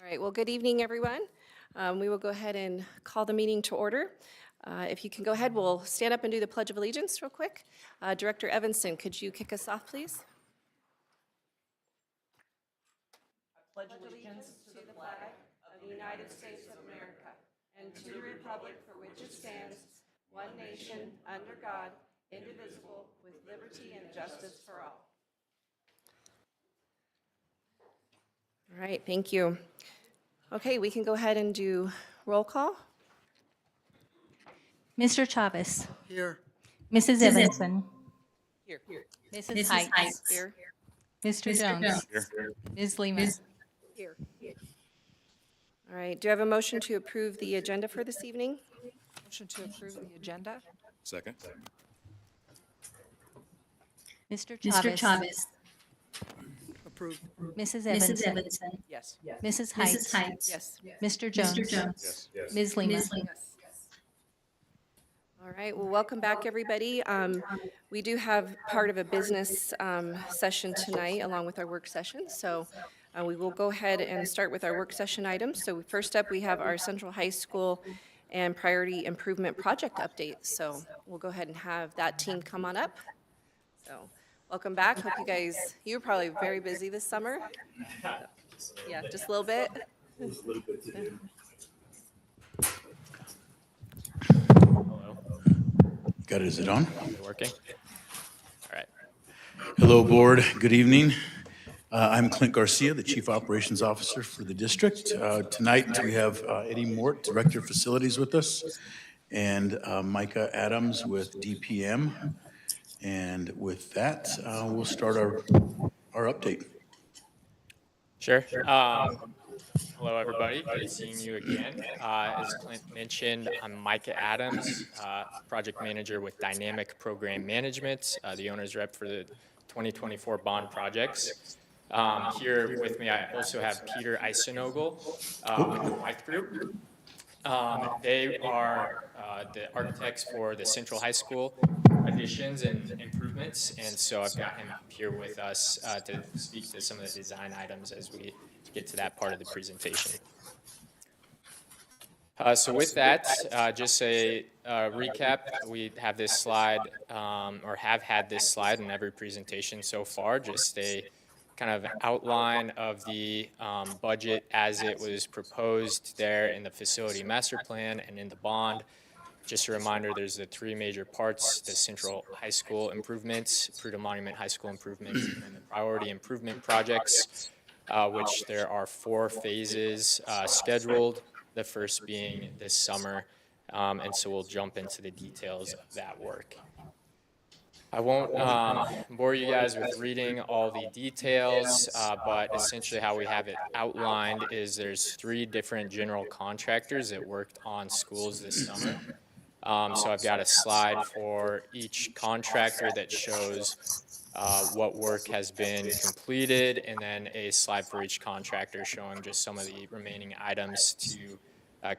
right, well, good evening, everyone. We will go ahead and call the meeting to order. If you can go ahead, we'll stand up and do the Pledge of Allegiance real quick. Director Evanson, could you kick us off, please? Pledge allegiance to the flag of the United States of America and to the republic for which it stands, one nation, under God, indivisible, with liberty and justice for all. All right, thank you. Okay, we can go ahead and do roll call. Mr. Chavez. Here. Mrs. Evanson. Here. Mrs. Heights. Here. Mr. Jones. Here. Ms. Lima. Here. All right, do I have a motion to approve the agenda for this evening? Motion to approve the agenda? Second. Mr. Mr. Chavez. Chavez. Approved. Mrs. Mrs. Evanson. Evanson. Yes. Mrs. Mrs. Heights. Heights. Yes. Mr. Jones. Mr. Jones. Yes. Ms. Lima. Ms. Lima. All right, well, welcome back, everybody. We do have part of a business session tonight along with our work session, so we will go ahead and start with our work session items. So first up, we have our Central High School and Priority Improvement Project update. So we'll go ahead and have that team come on up. So welcome back. Hope you were probably very busy this summer. Yeah, just a little bit. Got it, is it on? Working? All right. Hello, board, good evening. I'm Clint Garcia, the Chief Operations Officer for the district. Tonight, we have Eddie Mort, Director of Facilities with us, and Micah Adams with DPM. And with that, we'll start our update. Sure. Hello, everybody. Great seeing you again. As Clint mentioned, I'm Micah Adams, Project Manager with Dynamic Program Management, the owner's rep for the 2024 bond projects. Here with me, I also have Peter Eisenogel with the White Group. They are the architects for the Central High School additions and improvements, and so I've got him here with us to speak to some of the design items as we get to that part of the presentation. So with that, just a recap, we have this slide, or have had this slide in every presentation so far, just a kind of outline of the budget as it was proposed there in the facility master plan and in the bond. Just a reminder, there's the three major parts: the Central High School improvements, Prudhoe Monument High School improvements, and then the priority improvement projects, which there are 4 phases scheduled, the first being this summer, and so we'll jump into the details of that work. I won't bore you guys with reading all the details, but essentially how we have it outlined is there's 3 different general contractors that worked on schools this summer. So I've got a slide for each contractor that shows what work has been completed, and then a slide for each contractor showing just some of the remaining items to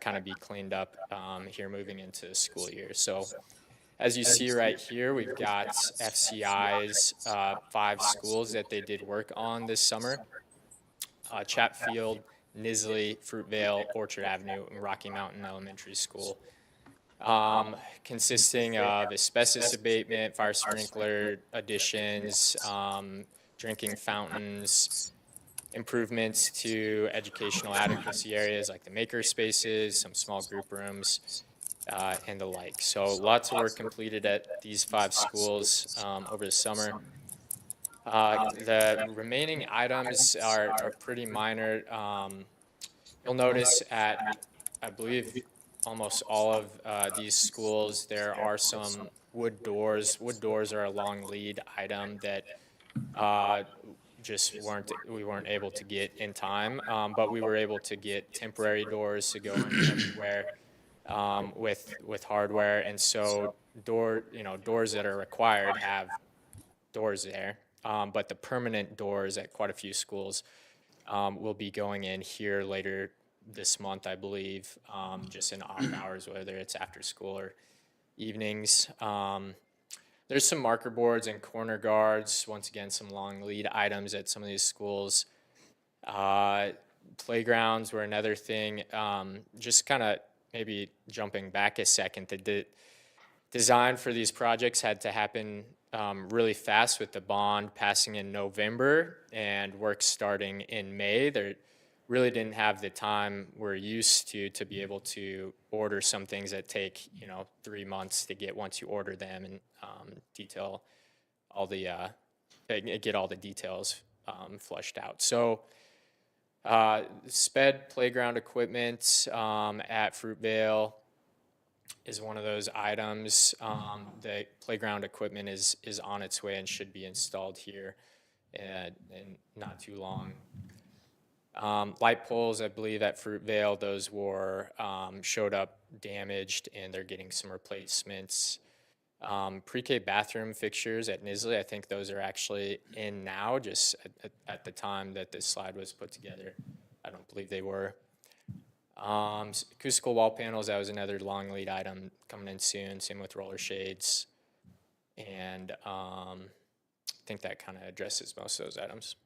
kind of be cleaned up here moving into the school year. So as you see right here, we've got FCI's 5 schools that they did work on this summer: Chatfield, Nisley, Fruitvale, Orchard Avenue, and Rocky Mountain Elementary School. Consisting of asbestos abatement, fire sprinkler additions, drinking fountains, improvements to educational adequacy areas like the maker spaces, some small group rooms, and the like. So lots of work completed at these 5 schools over the summer. The remaining items are pretty minor. You'll notice at, I believe, almost all of these schools, there are some wood doors. Wood doors are a long lead item that we weren't able to get in time, but we were able to get temporary doors to go in everywhere with hardware, and so doors that are required have doors there, but the permanent doors at quite a few schools will be going in here later this month, I believe, just in off hours, whether it's after school or evenings. There's some marker boards and corner guards, once again, some long lead items at some of these schools. playgrounds were another thing. Just kind of maybe jumping back a second, the design for these projects had to happen really fast with the bond passing in November and work starting in May. There really didn't have the time we're used to be able to order some things that take 3 months to get once you order them and detail all the get all the details flushed out. So sped playground equipment at Fruitvale is one of those items. The playground equipment is on its way and should be installed here in not too long. Light poles, I believe at Fruitvale, those were showed up damaged and they're getting some replacements. Pre-K bathroom fixtures at Nisley, I think those are actually in now, just at the time that this slide was put together. I don't believe they were. Acoustical wall panels, that was another long lead item coming in soon, same with roller shades. And I think that kind of addresses most of those items.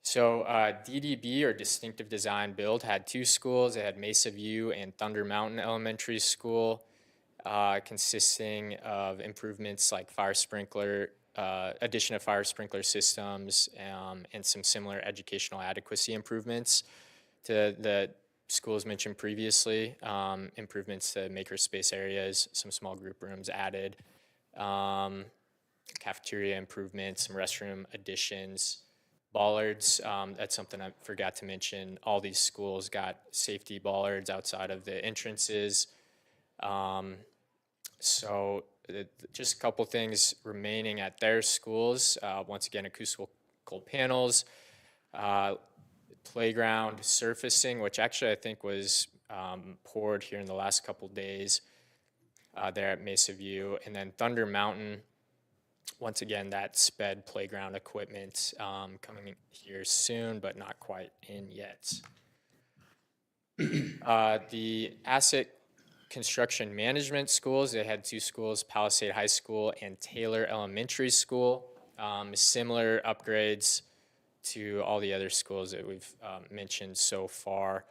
So DDB, or Distinctive Design Build, had 2 schools. They had Mesa View and Thunder Mountain Elementary School, consisting of improvements like fire sprinkler, addition of fire sprinkler systems, and some similar educational adequacy improvements to the schools mentioned previously, improvements to makerspace areas, some small group rooms added, cafeteria improvements, some restroom additions. Bollards, that's something I forgot to mention. All these schools got safety bollards outside of the entrances. So just a couple things remaining at their schools. Once again, acoustical panels, playground surfacing, which actually I think was poured here in the last couple days there at Mesa View. And then Thunder Mountain, once again, that sped playground equipment coming here soon, but not quite in yet. The asset construction management schools, they had 2 schools, Palisade High School and Taylor Elementary School. Similar upgrades to all the other schools that we've mentioned so far.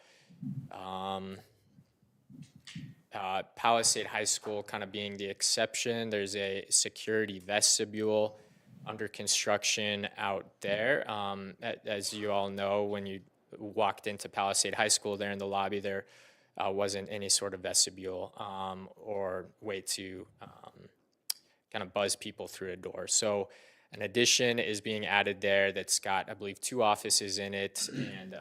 Palisade High School kind of being the exception. There's a security vestibule under construction out there. As you all know, when you walked into Palisade High School, there in the lobby, there wasn't any sort of vestibule or way to kind of buzz people through a door. So an addition is being added there that's got, I believe, 2 offices in it and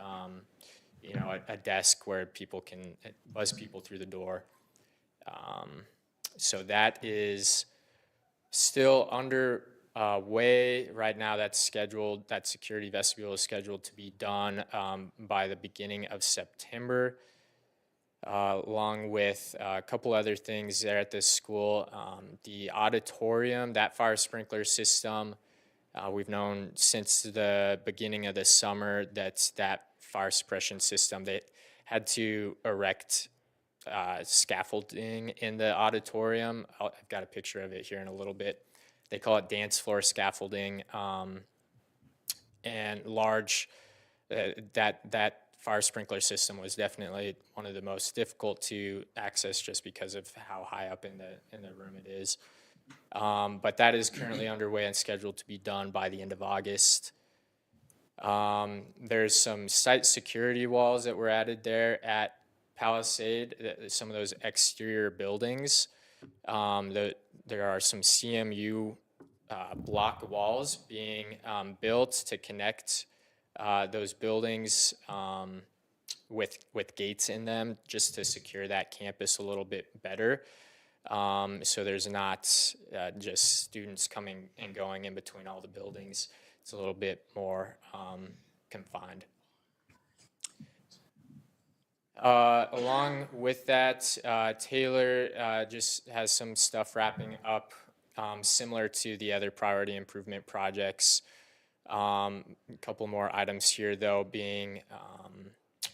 a desk where people can buzz people through the door. So that is still underway right now. That's scheduled. That security vestibule is scheduled to be done by the beginning of September, along with a couple other things there at this school. The auditorium, that fire sprinkler system, we've known since the beginning of the summer that fire suppression system, they had to erect scaffolding in the auditorium. I've got a picture of it here in a little bit. They call it dance floor scaffolding, and large. That fire sprinkler system was definitely one of the most difficult to access just because of how high up in the room it is. But that is currently underway and scheduled to be done by the end of August. There's some site security walls that were added there at Palisade, some of those exterior buildings. There are some CMU block walls being built to connect those buildings with gates in them, just to secure that campus a little bit better. So there's not just students coming and going in between all the buildings. It's a little bit more confined. Along with that, Taylor just has some stuff wrapping up similar to the other priority improvement projects. A couple more items here, though, being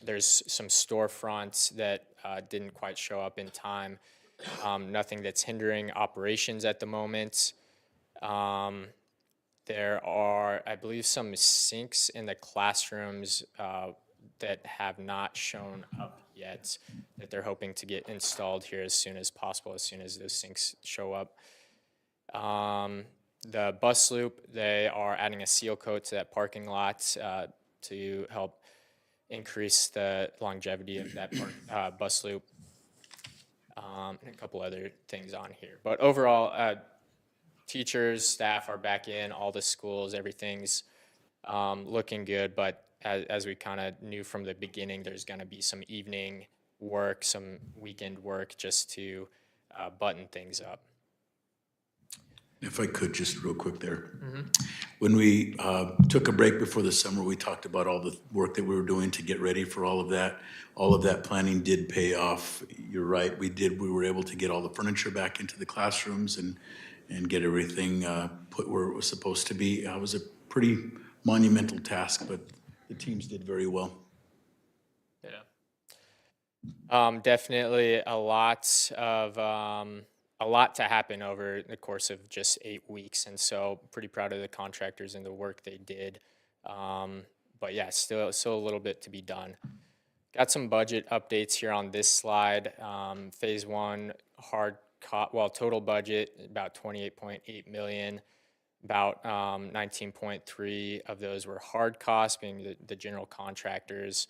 there's some storefronts that didn't quite show up in time. Nothing that's hindering operations at the moment. There are, I believe, some sinks in the classrooms that have not shown up yet that they're hoping to get installed here as soon as possible, as soon as those sinks show up. The bus loop, they are adding a seal coat to that parking lot to help increase the longevity of that bus loop. And a couple other things on here. But overall, teachers, staff are back in, all the schools, everything's looking good. But as we kind of knew from the beginning, there's going to be some evening work, some weekend work just to button things up. If I could, just real quick there. When we took a break before the summer, we talked about all the work that we were doing to get ready for all of that. All of that planning did pay off. You're right, we did. We were able to get all the furniture back into the classrooms and get everything put where it was supposed to be. It was a pretty monumental task, but the teams did very well. Yeah. Definitely a lot to happen over the course of just 8 weeks, and so pretty proud of the contractors and the work they did. But yeah, still a little bit to be done. Got some budget updates here on this slide. Phase 1 total budget about 28.8 million. About 19.3 of those were hard costs, being the general contractors,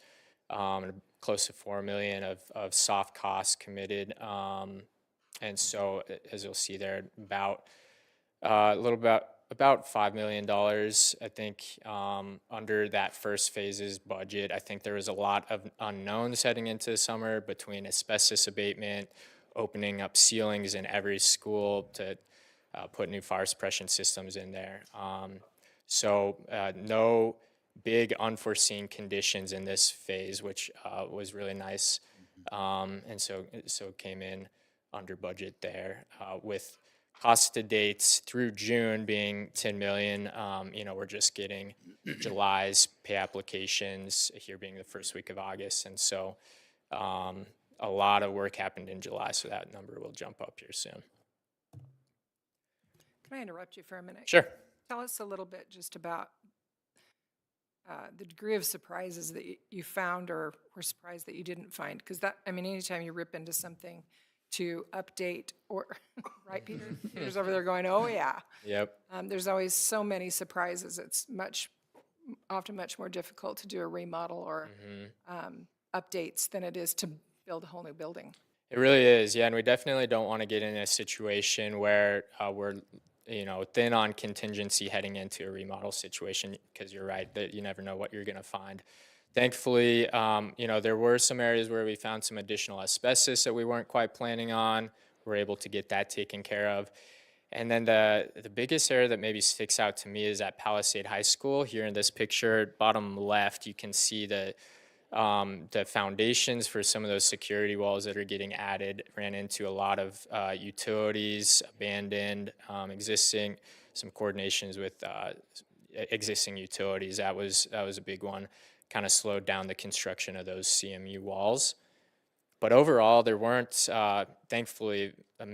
and close to 4 million of soft costs committed. And so, as you'll see there, about $5 million, I think, under that first phase's budget. I think there was a lot of unknowns heading into the summer between asbestos abatement, opening up ceilings in every school to put new fire suppression systems in there. So no big unforeseen conditions in this phase, which was really nice. And so came in under budget there, with cost to dates through June being 10 million. We're just getting July's pay applications here being the first week of August. And so a lot of work happened in July, so that number will jump up here soon. Can I interrupt you for a minute? Sure. Tell us a little bit just about the degree of surprises that you found or were surprised that you didn't find. Because anytime you rip into something to update or, right, Peter? Peter's over there going, oh, yeah. Yep. There's always so many surprises. It's often much more difficult to do a remodel or updates than it is to build a whole new building. It really is, yeah, and we definitely don't want to get in a situation where we're thin on contingency heading into a remodel situation, because you're right that you never know what you're going to find. Thankfully, there were some areas where we found some additional asbestos that we weren't quite planning on. We're able to get that taken care of. And then the biggest area that maybe sticks out to me is at Palisade High School. Here in this picture, bottom left, you can see the foundations for some of those security walls that are getting added ran into a lot of utilities, abandoned, existing, some coordinations with existing utilities. That was a big one. Kind of slowed down the construction of those CMU walls. But overall, there weren't, thankfully,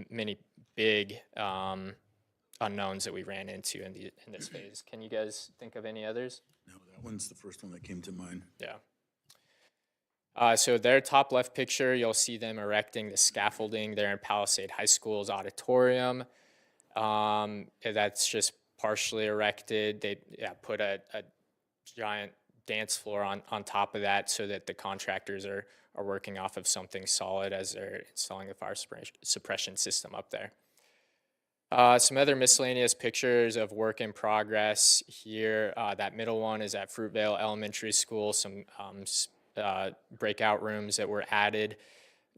many big unknowns that we ran into in this phase. Can you guys think of any others? No, that one's the first one that came to mind. Yeah. So their top left picture, you'll see them erecting the scaffolding there in Palisade High School's auditorium. That's just partially erected. They put a giant dance floor on top of that so that the contractors are working off of something solid as they're installing the fire suppression system up there. Some other miscellaneous pictures of work in progress here. That middle one is at Fruitvale Elementary School. Some breakout rooms that were added.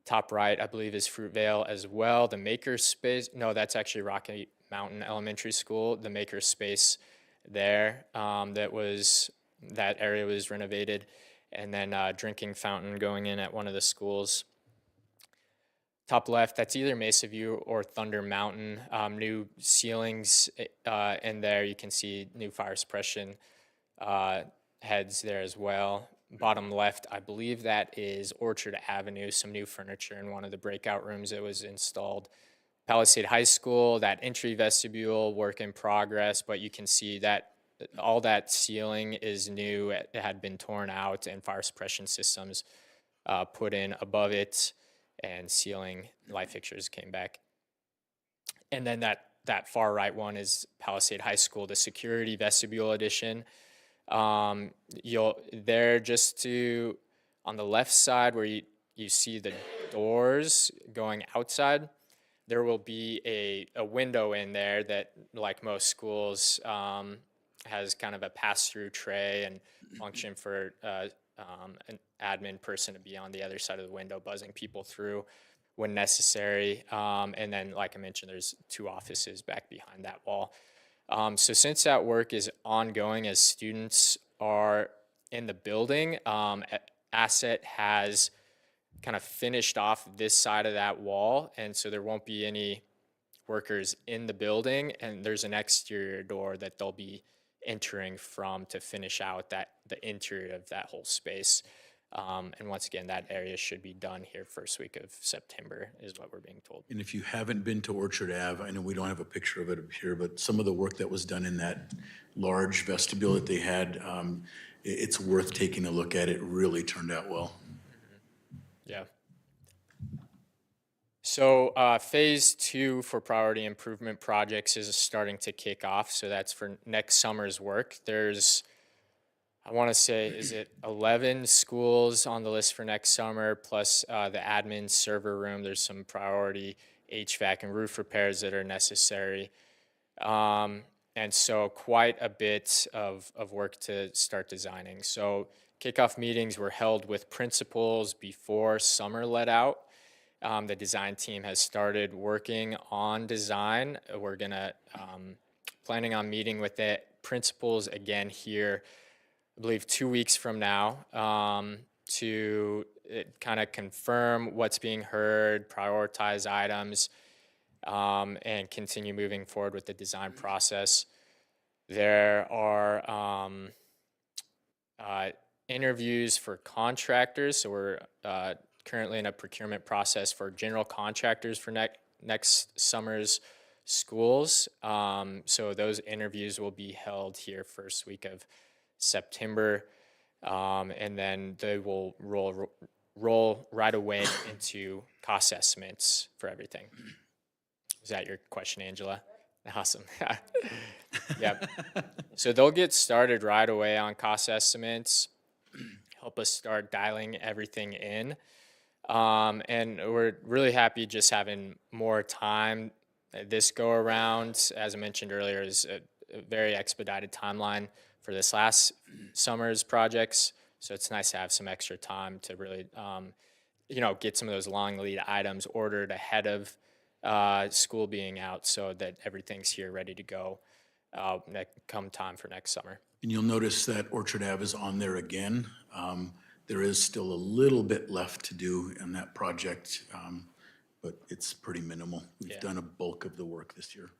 Top right, I believe, is Fruitvale as well. The maker space, no, that's actually Rocky Mountain Elementary School. The maker space there, that area was renovated. And then drinking fountain going in at one of the schools. Top left, that's either Mesa View or Thunder Mountain. New ceilings in there. You can see new fire suppression heads there as well. Bottom left, I believe that is Orchard Avenue, some new furniture in one of the breakout rooms that was installed. Palisade High School, that entry vestibule, work in progress, but you can see that all that ceiling is new. It had been torn out and fire suppression systems put in above it, and ceiling light fixtures came back. And then that far right one is Palisade High School, the security vestibule addition. There just to, on the left side where you see the doors going outside, there will be a window in there that, like most schools, has kind of a pass-through tray and function for an admin person to be on the other side of the window buzzing people through when necessary. And then, like I mentioned, there's 2 offices back behind that wall. So since that work is ongoing as students are in the building, Asset has kind of finished off this side of that wall, and so there won't be any workers in the building, and there's an exterior door that they'll be entering from to finish out the interior of that whole space. And once again, that area should be done here first week of September is what we're being told. And if you haven't been to Orchard Ave, I know we don't have a picture of it up here, but some of the work that was done in that large vestibule that they had, it's worth taking a look at. It really turned out well. Yeah. So phase 2 for priority improvement projects is starting to kick off. So that's for next summer's work. There's, I want to say, is it 11 schools on the list for next summer, plus the admin server room. There's some priority HVAC and roof repairs that are necessary. And so quite a bit of work to start designing. So kickoff meetings were held with principals before summer let out. The design team has started working on design. We're gonna planning on meeting with the principals again here, I believe 2 weeks from now, to kind of confirm what's being heard, prioritize items, and continue moving forward with the design process. There are interviews for contractors, so we're currently in a procurement process for general contractors for next summer's schools. So those interviews will be held here first week of September, and then they will roll right away into cost estimates for everything. Is that your question, Angela? Awesome. Yep. So they'll get started right away on cost estimates, help us start dialing everything in. And we're really happy just having more time. This go around, as I mentioned earlier, is a very expedited timeline for this last summer's projects. So it's nice to have some extra time to really, get some of those long lead items ordered ahead of school being out, so that everything's here ready to go come time for next summer. And you'll notice that Orchard Ave is on there again. There is still a little bit left to do in that project, but it's pretty minimal. We've done a bulk of the work this year.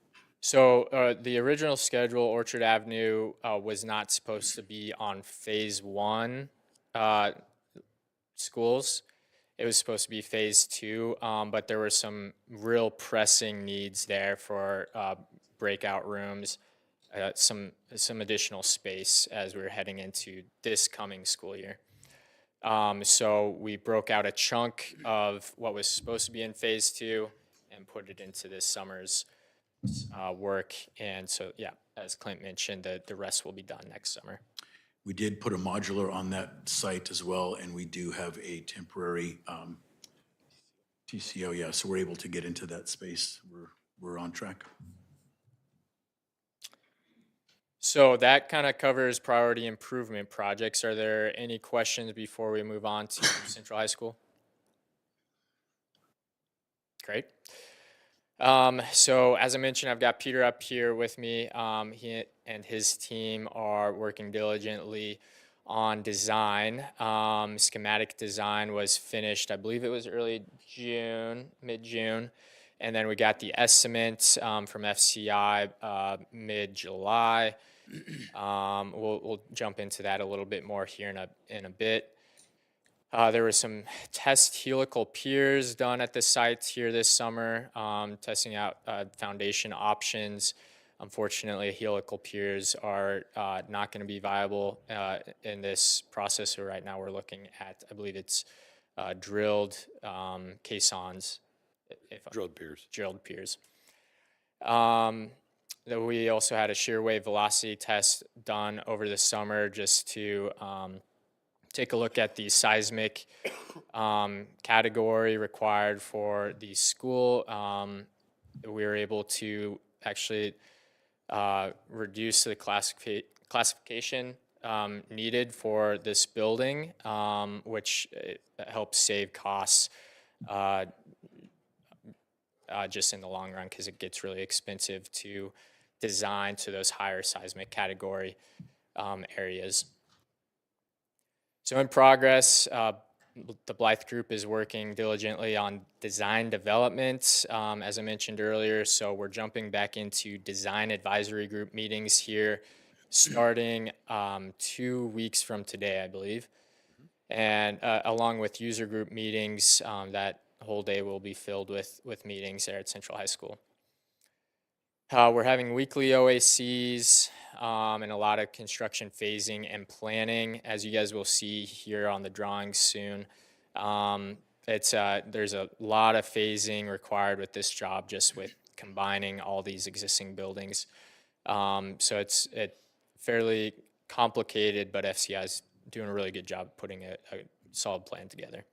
So the original schedule, Orchard Avenue, was not supposed to be on phase 1 schools. It was supposed to be phase 2, but there were some real pressing needs there for breakout rooms, some additional space as we were heading into this coming school year. So we broke out a chunk of what was supposed to be in phase 2 and put it into this summer's work. And so, yeah, as Clint mentioned, the rest will be done next summer. We did put a modular on that site as well, and we do have a temporary TCO, yeah, so we're able to get into that space. We're on track. So that kind of covers priority improvement projects. Are there any questions before we move on to Central High School? Great. So as I mentioned, I've got Peter up here with me. He and his team are working diligently on design. Schematic design was finished, I believe it was early June, mid-June. And then we got the estimates from FCI mid-July. We'll jump into that a little bit more here in a bit. There were some test helical piers done at the site here this summer, testing out foundation options. Unfortunately, helical piers are not going to be viable in this process. So right now we're looking at, I believe it's drilled caissons. Drilled piers. Drilled piers. We also had a shear wave velocity test done over the summer just to take a look at the seismic category required for the school. We were able to actually reduce the classification needed for this building, which helps save costs just in the long run, because it gets really expensive to design to those higher seismic category areas. So in progress, the Blythe Group is working diligently on design development, as I mentioned earlier. So we're jumping back into design advisory group meetings here, starting 2 weeks from today, I believe. And along with user group meetings, that whole day will be filled with meetings there at Central High School. We're having weekly OACs and a lot of construction phasing and planning, as you guys will see here on the drawings soon. There's a lot of phasing required with this job, just with combining all these existing buildings. So it's fairly complicated, but FCI is doing a really good job putting a solid plan together.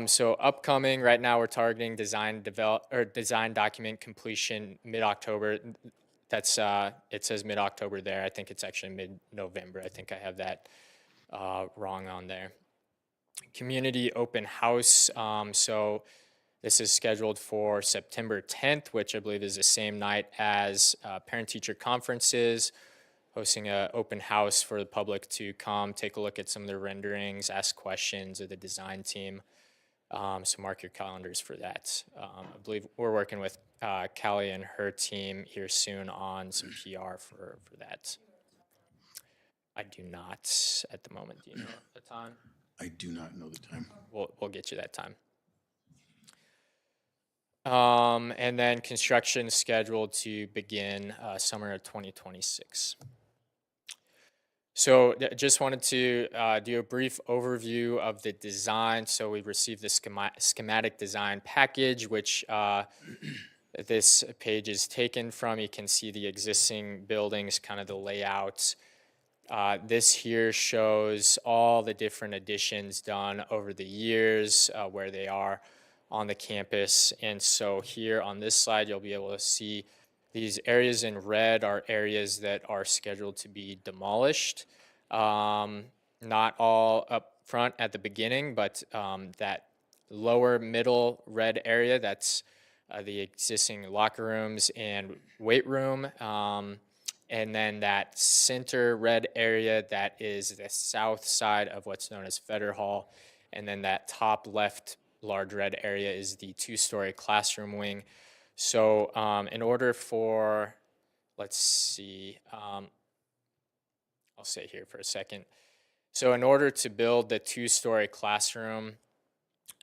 So upcoming, right now we're targeting design document completion mid-October. That's it says mid-October there. I think it's actually mid-November. I think I have that wrong on there. Community open house. So this is scheduled for September 10th, which I believe is the same night as parent-teacher conferences, hosting an open house for the public to come take a look at some of the renderings, ask questions of the design team. So mark your calendars for that. I believe we're working with Callie and her team here soon on some PR for that. I do not at the moment. Do you know the time? I do not know the time. We'll get you that time. And then construction scheduled to begin summer of 2026. So just wanted to do a brief overview of the design. So we received the schematic design package, which this page is taken from. You can see the existing buildings, kind of the layout. This here shows all the different additions done over the years, where they are on the campus. And so here on this slide, you'll be able to see these areas in red are areas that are scheduled to be demolished. Not all up front at the beginning, but that lower middle red area, that's the existing locker rooms and weight room. And then that center red area, that is the south side of what's known as Feder Hall. And then that top left large red area is the 2-story classroom wing. So in order for, let's see, I'll stay here for a second. So in order to build the 2-story classroom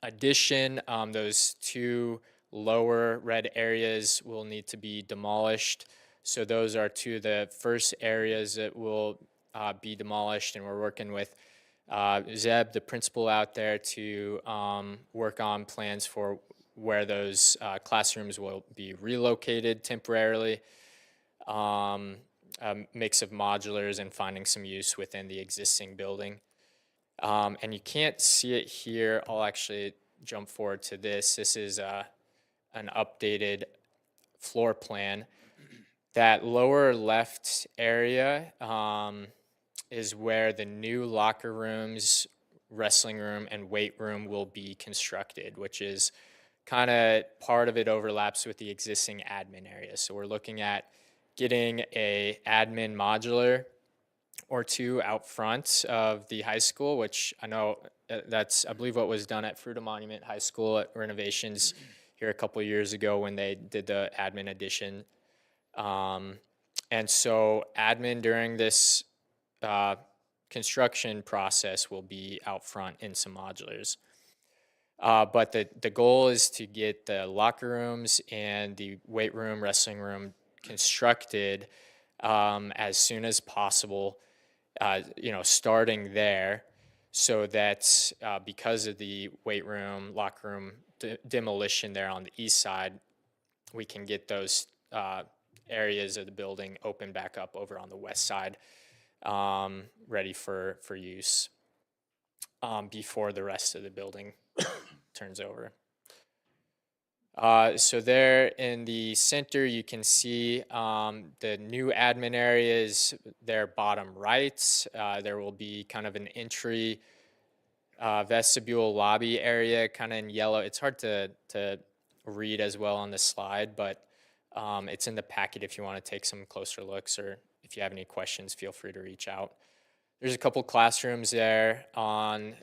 addition, those 2 lower red areas will need to be demolished. So those are 2 of the first areas that will be demolished, and we're working with Zeb, the principal out there, to work on plans for where those classrooms will be relocated temporarily, a mix of modulars and finding some use within the existing building. And you can't see it here. I'll actually jump forward to this. This is an updated floor plan. That lower left area is where the new locker rooms, wrestling room, and weight room will be constructed, which is kind of part of it overlaps with the existing admin area. So we're looking at getting a admin modular or 2 out front of the high school, which I know that's, I believe, what was done at Fruita Monument High School at renovations here a couple of years ago when they did the admin addition. And so admin during this kind construction process will be out front in some modulars. But the goal is to get the locker rooms and the weight room, wrestling room constructed as soon as possible, starting there, so that because of the weight room, locker room demolition there on the east side, we can get those areas of the building open back up over on the west side, ready for use before the rest of the building turns over. So there in the center, you can see the new admin areas there bottom right. There will be kind of an entry vestibule lobby area kind of in yellow. It's hard to read as well on the slide, but it's in the packet if you want to take some closer looks, or if you have any questions, feel free to reach out. There's a couple classrooms there on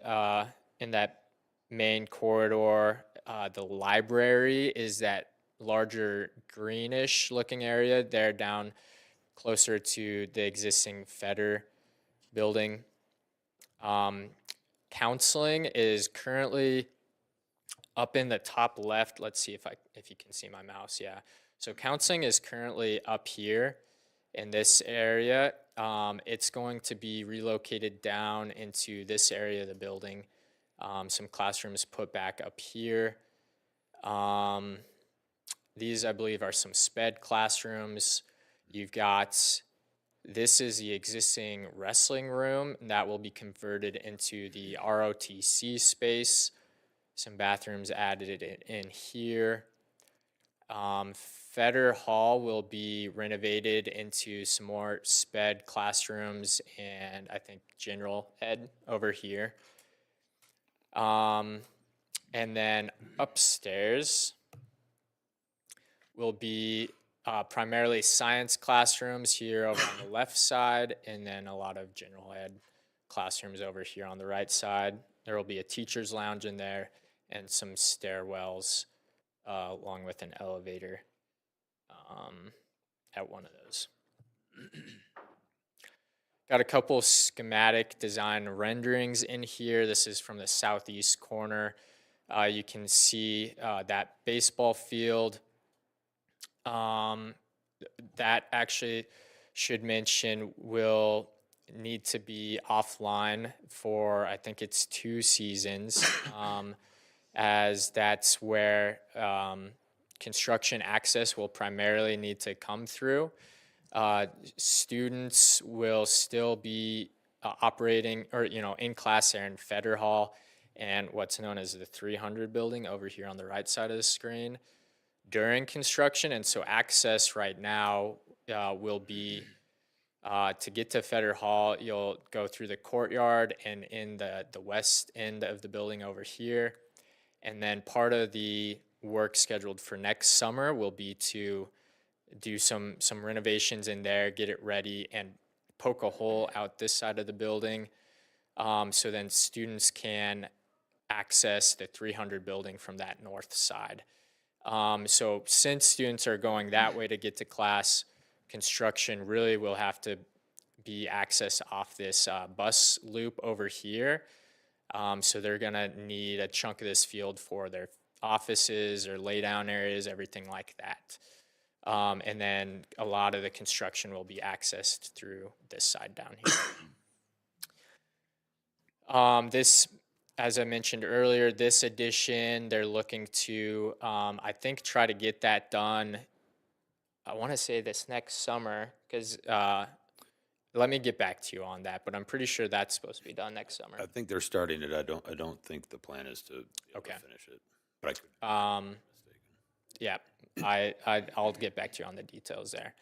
in that main corridor. The library is that larger greenish looking area there down closer to the existing Feder building. Counseling is currently up in the top left. Let's see if you can see my mouse. Yeah. So counseling is currently up here in this area. It's going to be relocated down into this area of the building. Some classrooms put back up here. These, I believe, are some SPED classrooms. You've got, this is the existing wrestling room, and that will be converted into the ROTC space. Some bathrooms added in here. Feder Hall will be renovated into some more SPED classrooms and I think general ed over here. And then upstairs will be primarily science classrooms here over on the left side, and then a lot of general ed classrooms over here on the right side. There will be a teacher's lounge in there and some stairwells along with an elevator at one of those. Got a couple schematic design renderings in here. This is from the southeast corner. You can see that baseball field. That actually, should mention, will need to be offline for, I think it's 2 seasons, as that's where construction access will primarily need to come through. Students will still be operating or, in class there in Feder Hall and what's known as the 300 building over here on the right side of the screen during construction. And so access right now will be to get to Feder Hall, you'll go through the courtyard and in the west end of the building over here. And then part of the work scheduled for next summer will be to do some renovations in there, get it ready, and poke a hole out this side of the building, so then students can access the 300 building from that north side. So since students are going that way to get to class, construction really will have to be accessed off this bus loop over here. So they're gonna need a chunk of this field for their offices or lay down areas, everything like that. And then a lot of the construction will be accessed through this side down here. This, as I mentioned earlier, this addition, they're looking to, I think, try to get that done, I want to say this next summer, because let me get back to you on that, but I'm pretty sure that's supposed to be done next summer. I think they're starting it. I don't think the plan is to be able to finish it. But I could be mistaken. Yeah, I'll get back to you on the details there.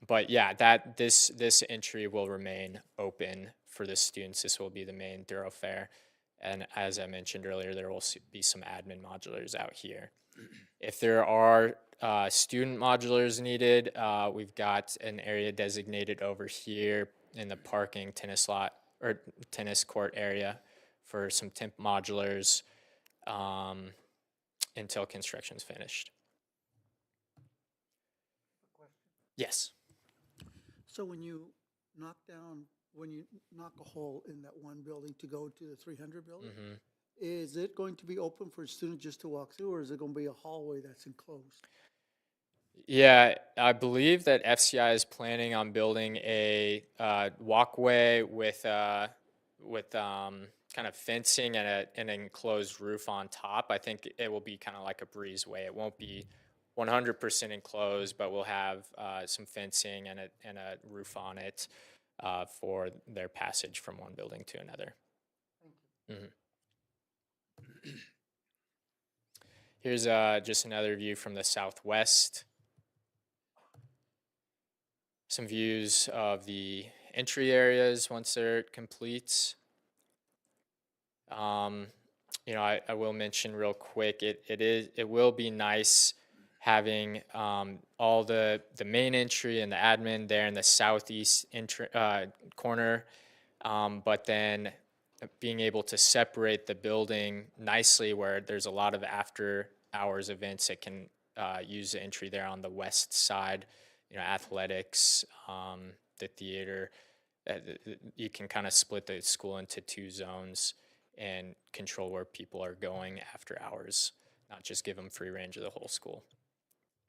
But yeah, this entry will remain open for the students. This will be the main thoroughfare. And as I mentioned earlier, there will be some admin modulars out here. If there are student modulars needed, we've got an area designated over here in the parking tennis lot or tennis court area for some temp modulars until construction's finished. Yes. So when you knock a hole in that one building to go to the 300 building, is it going to be open for students just to walk through, or is it going to be a hallway that's enclosed? Yeah, I believe that FCI is planning on building a walkway with kind of fencing and an enclosed roof on top. I think it will be kind of like a breezeway. It won't be 100% enclosed, but we'll have some fencing and a roof on it for their passage from one building to another. Here's just another view from the southwest. Some views of the entry areas once they're complete. You know, I will mention real quick, it will be nice having all the main entry and the admin there in the southeast corner, but then being able to separate the building nicely where there's a lot of after hours events that can use the entry there on the west side, you know, athletics, the theater. You can kind of split the school into two zones and control where people are going after hours, not just give them free range of the whole school.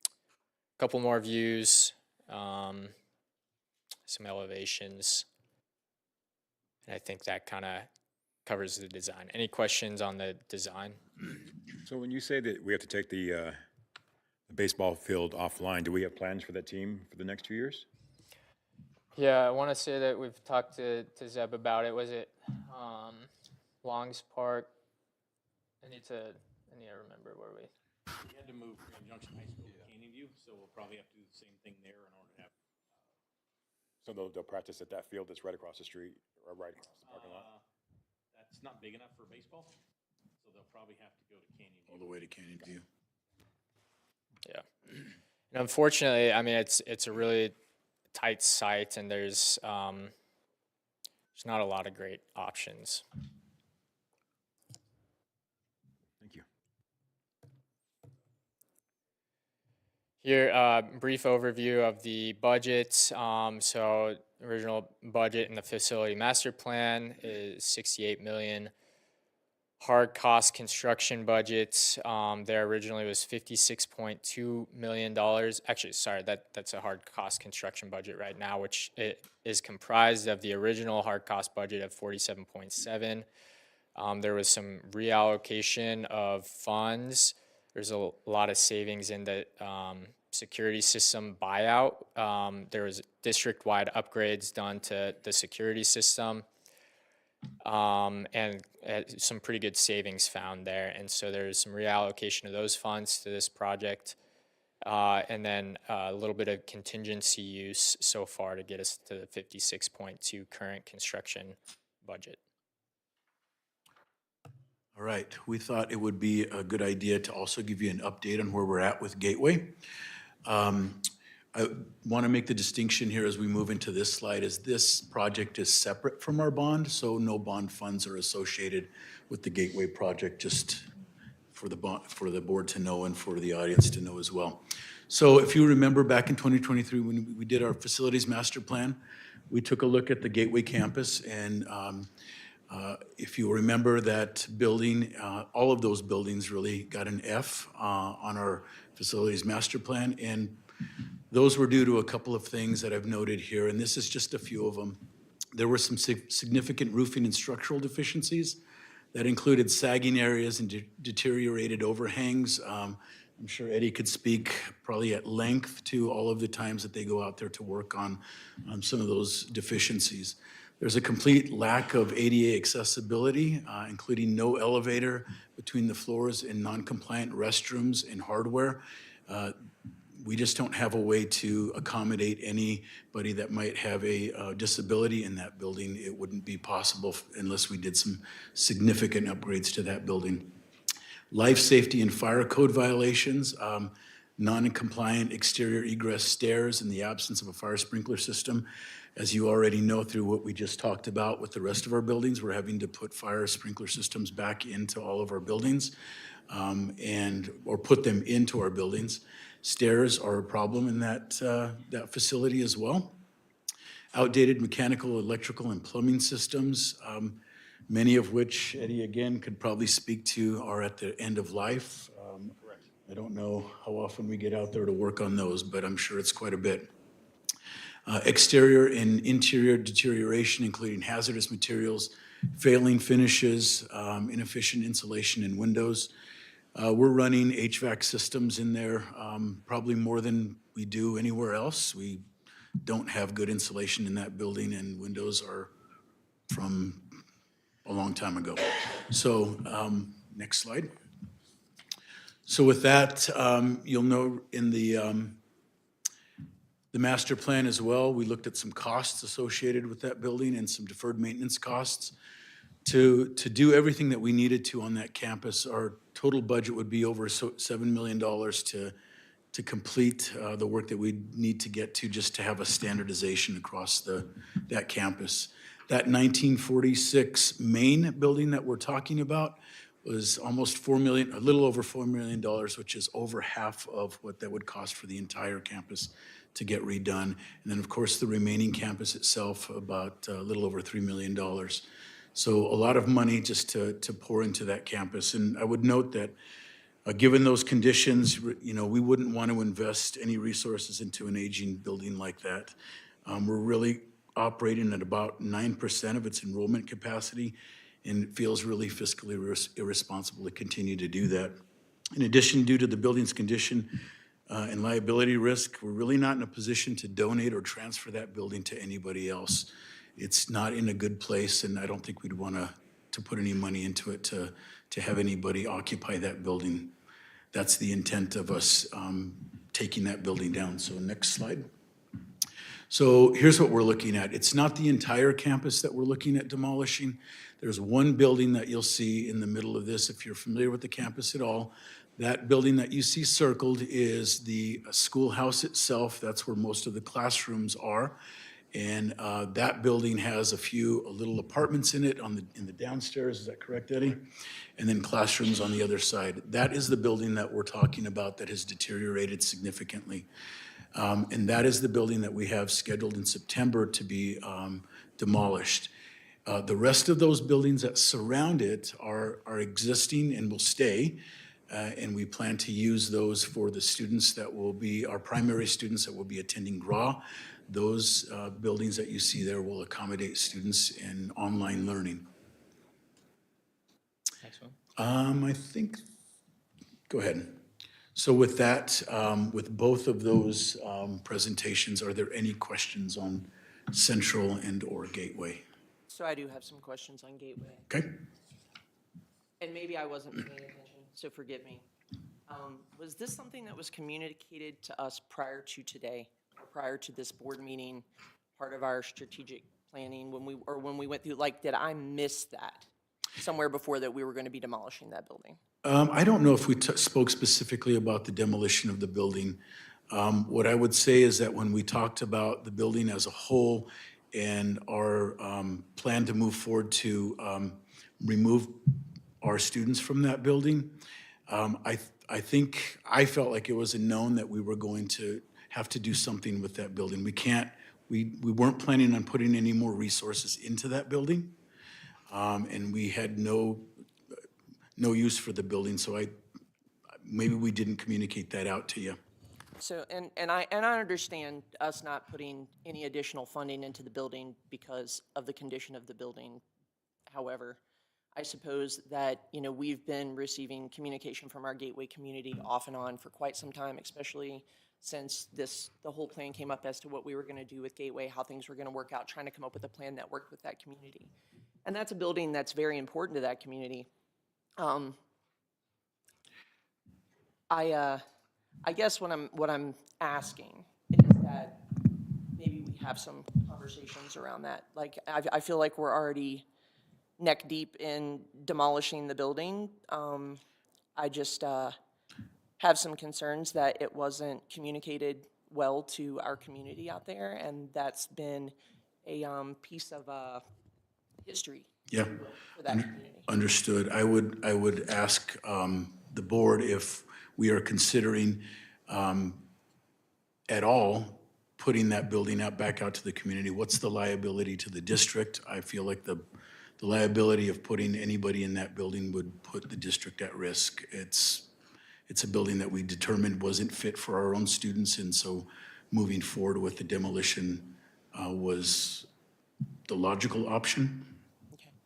A couple more views, some elevations, and I think that kind of covers the design. Any questions on the design? So when you say that we have to take the baseball field offline, do we have plans for that team for the next 2 years? Yeah, I want to say that we've talked to Zeb about it. Was it Longs Park? I need to remember where we. We had to move from Junction High School to Canyon View, so we'll probably have to do the same thing there in order to have. So they'll practice at that field that's right across the street, or right across the parking lot? That's not big enough for baseball, so they'll probably have to go to Canyon View. All the way to Canyon View. Yeah, and unfortunately, I mean it's a really tight site, and there's not a lot of great options. Thank you. Here, brief overview of the budget. So original budget in the facility master plan is 68 million. Hard cost construction budget there originally was $56.2 million. Actually, sorry, that's a hard cost construction budget right now, which it is comprised of the original hard cost budget of 47.7. There was some reallocation of funds. There's a lot of savings in the security system buyout. There was district-wide upgrades done to the security system. And some pretty good savings found there. And so there's some reallocation of those funds to this project. And then a little bit of contingency use so far to get us to the 56.2 current construction budget. All right, we thought it would be a good idea to also give you an update on where we're at with Gateway. I want to make the distinction here as we move into this slide is this project is separate from our bond, so no bond funds are associated with the Gateway project, just for the board to know and for the audience to know as well. So if you remember back in 2023 when we did our facilities master plan, we took a look at the Gateway campus, and if you remember that building, all of those buildings really got an F on our facilities master plan, and those were due to a couple of things that I've noted here, and this is just a few of them. There were some significant roofing and structural deficiencies that included sagging areas and deteriorated overhangs. I'm sure Eddie could speak probably at length to all of the times that they go out there to work on some of those deficiencies. There's a complete lack of ADA accessibility, including no elevator between the floors and non-compliant restrooms and hardware. We just don't have a way to accommodate anybody that might have a disability in that building. It wouldn't be possible unless we did some significant upgrades to that building. Life safety and fire code violations, non-compliant exterior egress stairs in the absence of a fire sprinkler system. As you already know through what we just talked about with the rest of our buildings, we're having to put fire sprinkler systems back into all of our buildings or put them into our buildings. Stairs are a problem in that facility as well. outdated mechanical, electrical, and plumbing systems, many of which Eddie, again, could probably speak to, are at the end of life. I don't know how often we get out there to work on those, but I'm sure it's quite a bit. Exterior and interior deterioration, including hazardous materials, failing finishes, inefficient insulation in windows. We're running HVAC systems in there, probably more than we do anywhere else. We don't have good insulation in that building, and windows are from a long time ago. So, next slide. So with that, you'll know in the master plan as well, we looked at some costs associated with that building and some deferred maintenance costs. To do everything that we needed to on that campus, our total budget would be over $7 million to complete the work that we need to get to just to have a standardization across that campus. That 1946 main building that we're talking about was almost $4 million, a little over $4 million, which is over half of what that would cost for the entire campus to get redone. And then, of course, the remaining campus itself, about a little over $3 million. So a lot of money just to pour into that campus. And I would note that given those conditions, we wouldn't want to invest any resources into an aging building like that. We're really operating at about 9% of its enrollment capacity, and it feels really fiscally irresponsible to continue to do that. In addition, due to the building's condition and liability risk, we're really not in a position to donate or transfer that building to anybody else. It's not in a good place, and I don't think we'd want to put any money into it to have anybody occupy that building. That's the intent of us taking that building down. So next slide. So here's what we're looking at. It's not the entire campus that we're looking at demolishing. There's one building that you'll see in the middle of this, if you're familiar with the campus at all. That building that you see circled is the schoolhouse itself. That's where most of the classrooms are. And that building has a little apartments in it in the downstairs. Is that correct, Eddie? And then classrooms on the other side. That is the building that we're talking about that has deteriorated significantly. And that is the building that we have scheduled in September to be demolished. The rest of those buildings that surround it are existing and will stay. And we plan to use those for the students that will be our primary students that will be attending GRA. Those buildings that you see there will accommodate students in online learning. Next one. I think, go ahead. So with that, with both of those presentations, are there any questions on Central and/or Gateway? So I do have some questions on Gateway, Okay. and maybe I wasn't paying attention, so forgive me. Was this something that was communicated to us prior to today, or prior to this board meeting, part of our strategic planning when we went through, like, did I miss that somewhere before that we were going to be demolishing that building? I don't know if we spoke specifically about the demolition of the building. What I would say is that when we talked about the building as a whole and our plan to move forward to remove our students from that building, I think I felt like it was a known that we were going to have to do something with that building. We weren't planning on putting any more resources into that building, and we had no use for the building, so maybe we didn't communicate that out to you. So, and I understand us not putting any additional funding into the building because of the condition of the building. However, I suppose that, we've been receiving communication from our Gateway community off and on for quite some time, especially since the whole plan came up as to what we were gonna do with Gateway, how things were gonna work out, trying to come up with a plan that worked with that community. And that's a building that's very important to that community. I guess what I'm asking is that maybe we have some conversations around that. Like, I feel like we're already neck deep in demolishing the building. I just have some concerns that it wasn't communicated well to our community out there, and that's been a piece of history Yeah, for that community. understood. I would ask the board if we are considering at all putting that building back out to the community, what's the liability to the district? I feel like the liability of putting anybody in that building would put the district at risk. It's a building that we determined wasn't fit for our own students, and so moving forward with the demolition was the logical option.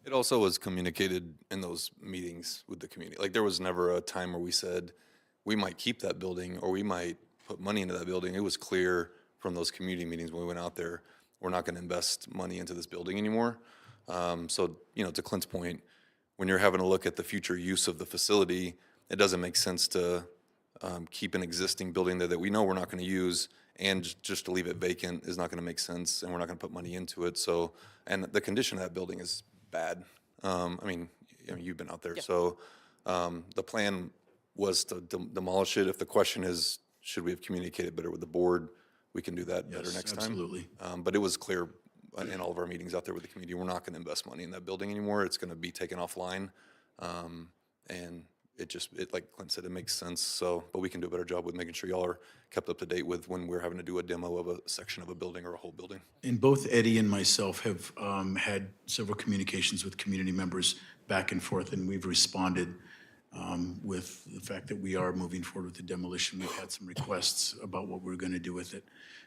It also was communicated in those meetings with the community. Like, there was never a time where we said, we might keep that building or we might put money into that building. It was clear from those community meetings when we went out there, we're not going to invest money into this building anymore. So, you know, to Clint's point, when you're having a look at the future use of the facility, it doesn't make sense to keep an existing building there that we know we're not going to use, and just to leave it vacant is not going to make sense, and we're not going to put money into it. So, and the condition of that building is bad. I mean, you've been out there. So the plan was to demolish it. If the question is, should we have communicated better with the board, we can do that better Yes, next time. absolutely. But it was clear in all of our meetings out there with the community, we're not going to invest money in that building anymore. It's going to be taken offline. And it, like Clint said, it makes sense. So, but we can do a better job with making sure y'all are kept up to date with when we're having to do a demo of a section of a building or a whole building. And both Eddie and myself have had several communications with community members back and forth, and we've responded with the fact that we are moving forward with the demolition. We've had some requests about what we're going to do with it.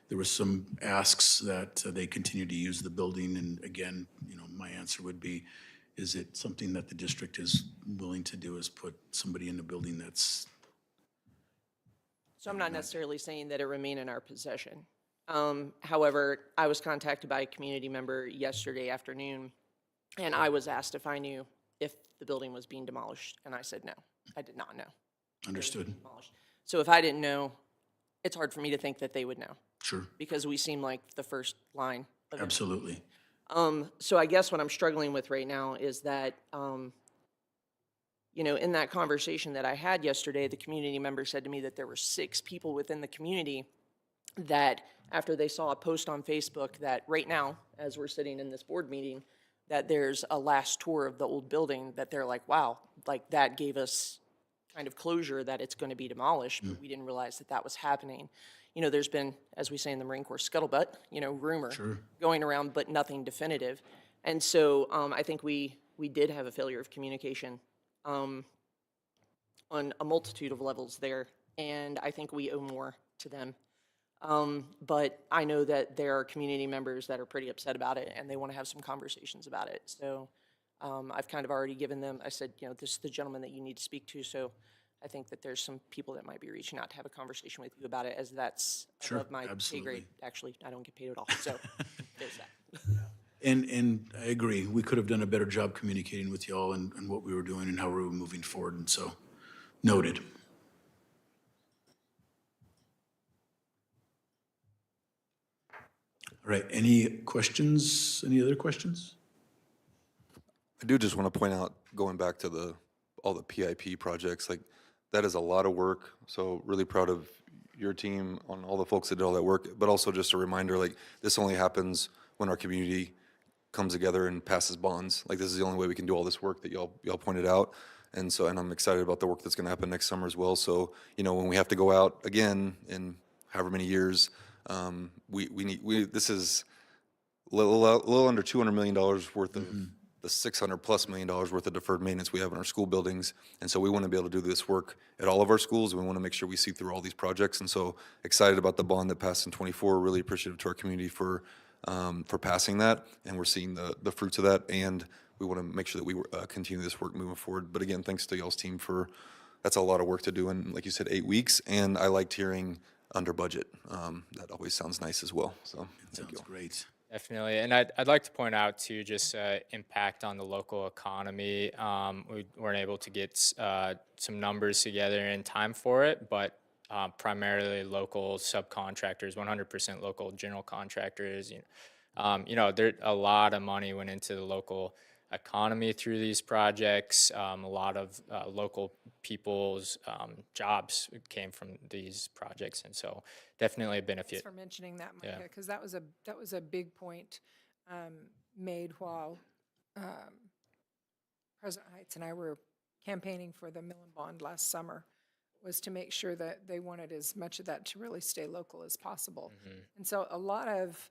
There were some asks that they continue to use the building, and again, you know, my answer would be, is it something that the district is willing to do, is put somebody in a building that's... So I'm not necessarily saying that it remain in our possession. However, I was contacted by a community member yesterday afternoon, and I was asked if I knew if the building was being demolished, and I said no, I did not know. Understood. Demolished. So if I didn't know, it's hard for me to think that they would know, Sure, because we seem like the first line of absolutely. So I guess what I'm struggling with right now is that, you know, in that conversation that I had yesterday, the community member said to me that there were 6 people within the community that, after they saw a post on Facebook that right now, as we're sitting in this board meeting, that there's a last tour of the old building, that they're like, wow, like that gave us kind of closure that it's going to be demolished, but we didn't realize that that was happening. You know, there's been, as we say in the Marine Corps, scuttlebutt, you know, rumor going around, but nothing definitive. And so I think we did have a failure of communication on a multitude of levels there, and I think we owe more to them. But I know that there are community members that are pretty upset about it, and they want to have some conversations about it. So I've kind of already given them, I said, you know, this is the gentleman that you need to speak to, so I think that there's some people that might be reaching out to have a conversation with you about it, as that's above my pay grade. Actually, I don't get paid at all, so there's that. And I agree, we could have done a better job communicating with y'all and what we were doing and how we were moving forward, and so, noted. All right, any questions, any other questions? I do just want to point out, going back to all the PIP projects, like, that is a lot of work. So really proud of your team, on all the folks that did all that work, but also just a reminder, like, this only happens when our community comes together and passes bonds. Like, this is the only way we can do all this work that y'all pointed out. And so, and I'm excited about the work that's going to happen next summer as well. So, you know, when we have to go out again in however many years, this is a little under $200 million worth of the $600+ million worth of deferred maintenance we have in our school buildings. And so we want to be able to do this work at all of our schools. We want to make sure we see through all these projects. And so excited about the bond that passed in '24. Really appreciative to our community for passing that. And we're seeing the fruits of that. And we want to make sure that we continue this work moving forward. But again, thanks to y'all's team that's a lot of work to do in, like you said, 8 weeks. And I liked hearing under budget. That always sounds nice as well. So thank you. Sounds great. Definitely, and I'd like to point out too, just impact on the local economy. We weren't able to get some numbers together in time for it, but primarily local subcontractors, 100% local general contractors. You know, there a lot of money went into the local economy through these projects. A lot of local people's jobs came from these projects, and so definitely a benefit. Thanks for mentioning that, Micah, because that was a big point made while President Heights and I were campaigning for the Millen Bond last summer, was to make sure that they wanted as much of that to really stay local as possible. And so a lot of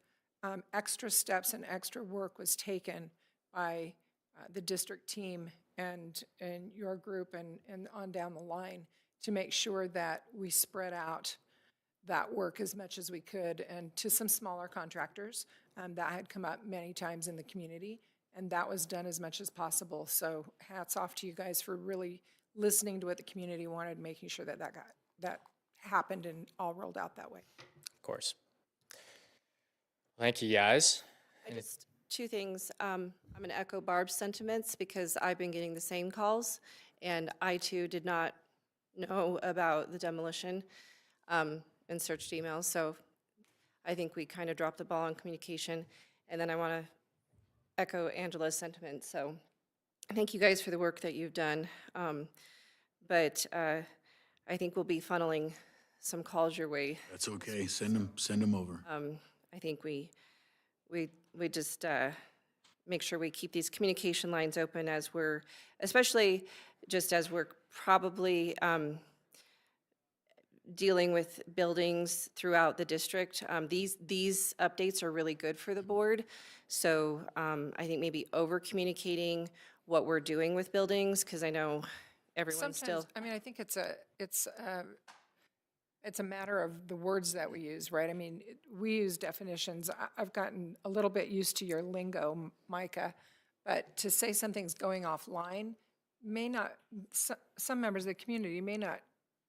extra steps and extra work was taken by the district team and your group and on down the line to make sure that we spread out that work as much as we could, and to some smaller contractors that had come up many times in the community, and that was done as much as possible. So hats off to you guys for really listening to what the community wanted, making sure that that happened and all rolled out that way. Of course. Thank you, guys. Just two things. I'm going to echo Barb's sentiments because I've been getting the same calls, and I too did not know about the demolition and searched emails. So I think we kind of dropped the ball on communication. And then I want to echo Angela's sentiment. So thank you guys for the work that you've done. But I think we'll be funneling some calls your way. That's okay. Send them over. I think we just make sure we keep these communication lines open as we're, especially just as we're probably dealing with buildings throughout the district. These updates are really good for the board. So I think maybe over-communicating what we're doing with buildings, because I know everyone's still. Sometimes, I mean, I think it's a matter of the words that we use, right? I mean, we use definitions. I've gotten a little bit used to your lingo, Micah, but to say something's going offline may not, some members of the community may not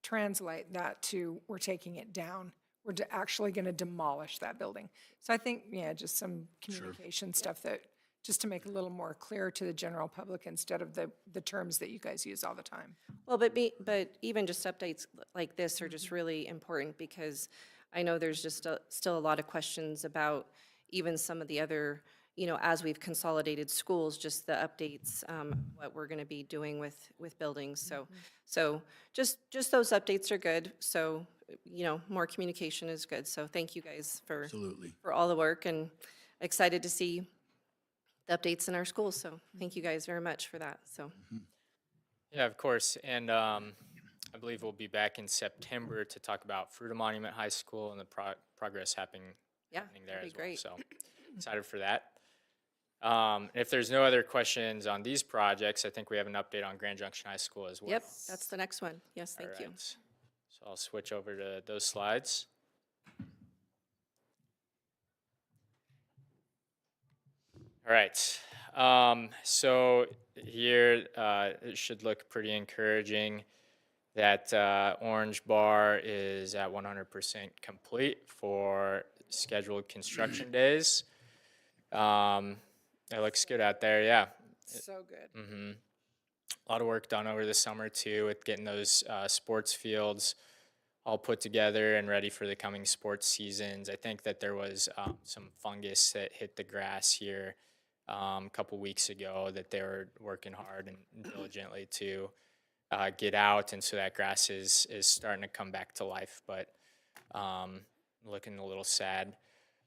translate that to we're taking it down. We're actually going to demolish that building. So I think, yeah, just some communication stuff that, just to make it a little more clear to the general public instead of the terms that you guys use all the time. Well, but even just updates like this are just really important because I know there's just still a lot of questions about even some of the other, as we've consolidated schools, just the updates, what we're going to be doing with buildings. So just those updates are good. So, more communication is good. So thank you guys for all the work, and excited to see the updates in our schools. So thank you guys very much for that. So. Yeah, of course. And I believe we'll be back in September to talk about Fruita Monument High School and the progress happening there that'd as be well. great. So excited for that. If there's no other questions on these projects, I think we have an update on Grand Junction High School as well. Yep, that's the next one. Yes, thank you. All right. So I'll switch over to those slides. All right. So here it should look pretty encouraging that orange bar is at 100% complete for scheduled construction days. It looks good out there, yeah. So good. A lot of work done over the summer too with getting those sports fields all put together and ready for the coming sports seasons. I think that there was some fungus that hit the grass here a couple weeks ago that they were working hard and diligently to get out, and so that grass is starting to come back to life, but looking a little sad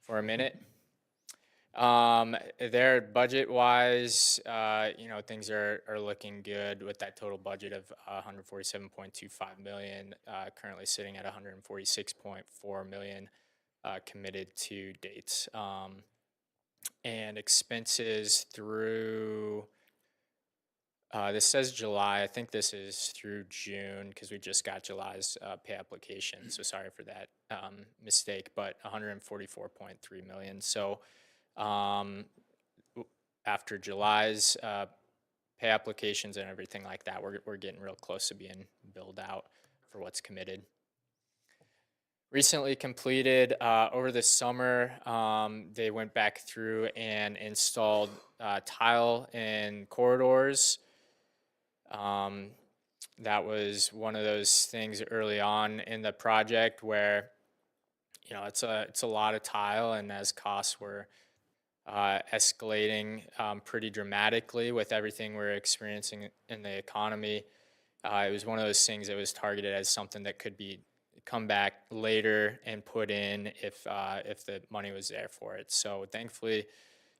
for a minute. There, budget-wise, things are looking good with that total budget of $147.25 million, currently sitting at $146.4 million committed to date. And expenses through, this says July, I think this is through June, because we just got July's pay application, so sorry for that mistake, but $144.3 million. So after July's pay applications and everything like that, we're getting real close to being billed out for what's committed. Recently completed over the summer, they went back through and installed tile in corridors. That was one of those things early on in the project where, it's a lot of tile, and as costs were escalating pretty dramatically with everything we're experiencing in the economy, it was one of those things that was targeted as something that could be come back later and put in if the money was there for it. So thankfully,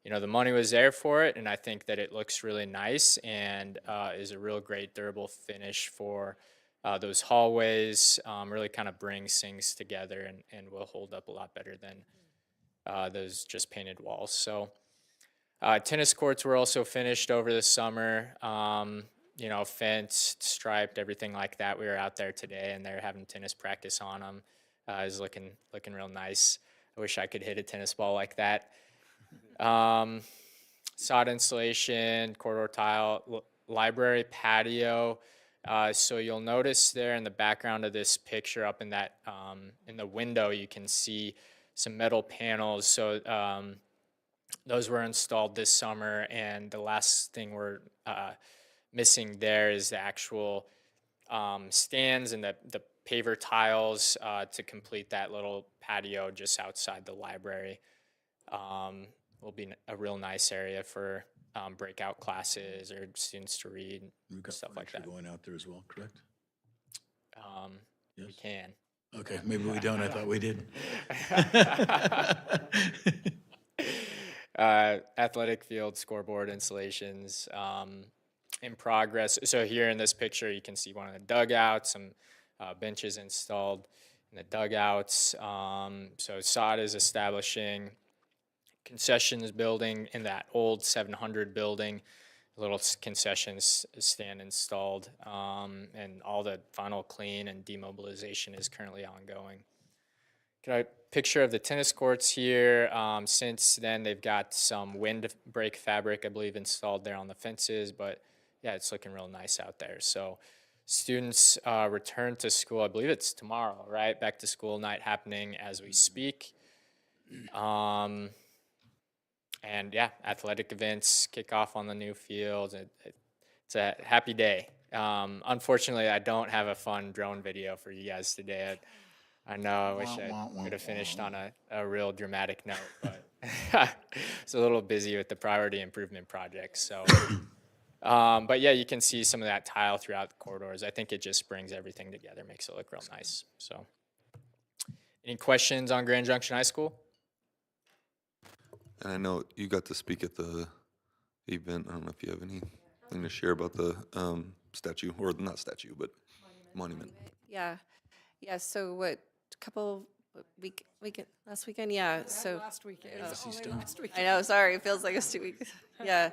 the money was there for it, and I think that it looks really nice and is a real great durable finish for those hallways, really kind of brings things together and will hold up a lot better than those just painted walls. So tennis courts were also finished over the summer, you know, fenced, striped, everything like that. We were out there today and they're having tennis practice on them. It was looking real nice. I wish I could hit a tennis ball like that. Sod insulation, corridor tile, library patio. So you'll notice there in the background of this picture up in that, in the window, you can see some metal panels. So those were installed this summer, and the last thing we're missing there is the actual stands and the paver tiles to complete that little patio just outside the library. Will be a real nice area for breakout classes or students to read, We've got stuff like furniture that. going out there as well, correct? We Yes. can. Okay, maybe we don't. I thought we did. Athletic field scoreboard installations in progress. So here in this picture, you can see one of the dugouts, some benches installed in the dugouts. So SOD is establishing concessions building in that old 700 building, a little concession stand installed, and all the final clean and demobilization is currently ongoing. Got a picture of the tennis courts here. Since then, they've got some windbreak fabric, I believe, installed there on the fences, but yeah, it's looking real nice out there. So students return to school, I believe it's tomorrow, right? Back to school night happening as we speak. And yeah, athletic events kick off on the new fields. It's a happy day. Unfortunately, I don't have a fun drone video for you guys today. I know, I wish I could have finished on a real dramatic note, but it's a little busy with the priority improvement projects. So, but yeah, you can see some of that tile throughout the corridors. I think it just brings everything together, makes it look real nice. So, any questions on Grand Junction High School? And I know you got to speak at the event. I don't know if you have anything to share about the statue, or not statue, but monument. Yeah. So what, last weekend? Yeah, so. Last weekend, it was only last I weekend. know, sorry, it feels like it's 2 weeks. Yeah.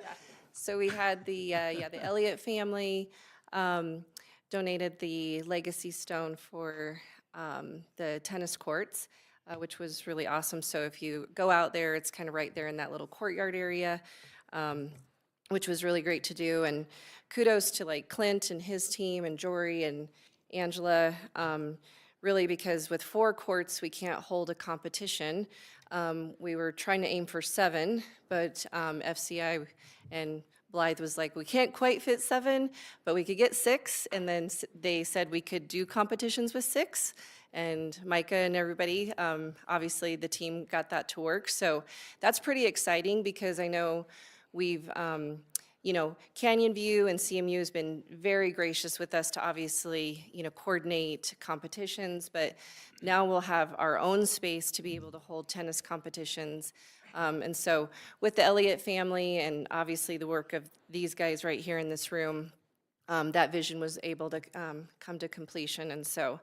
So we had the Elliott family donated the legacy stone for the tennis courts, which was really awesome. So if you go out there, it's kind of right there in that little courtyard area, which was really great to do. And kudos to like Clint and his team and Jory and Angela, really, because with 4 courts, we can't hold a competition. We were trying to aim for 7, but FCI and Blythe was like, we can't quite fit 7, but we could get 6. And then they said we could do competitions with 6. And Micah and everybody, obviously the team got that to work. So that's pretty exciting because I know we've, Canyon View and CMU has been very gracious with us to obviously, coordinate competitions, but now we'll have our own space to be able to hold tennis competitions. And so with the Elliott family and obviously the work of these guys right here in this room, that vision was able to come to completion. And so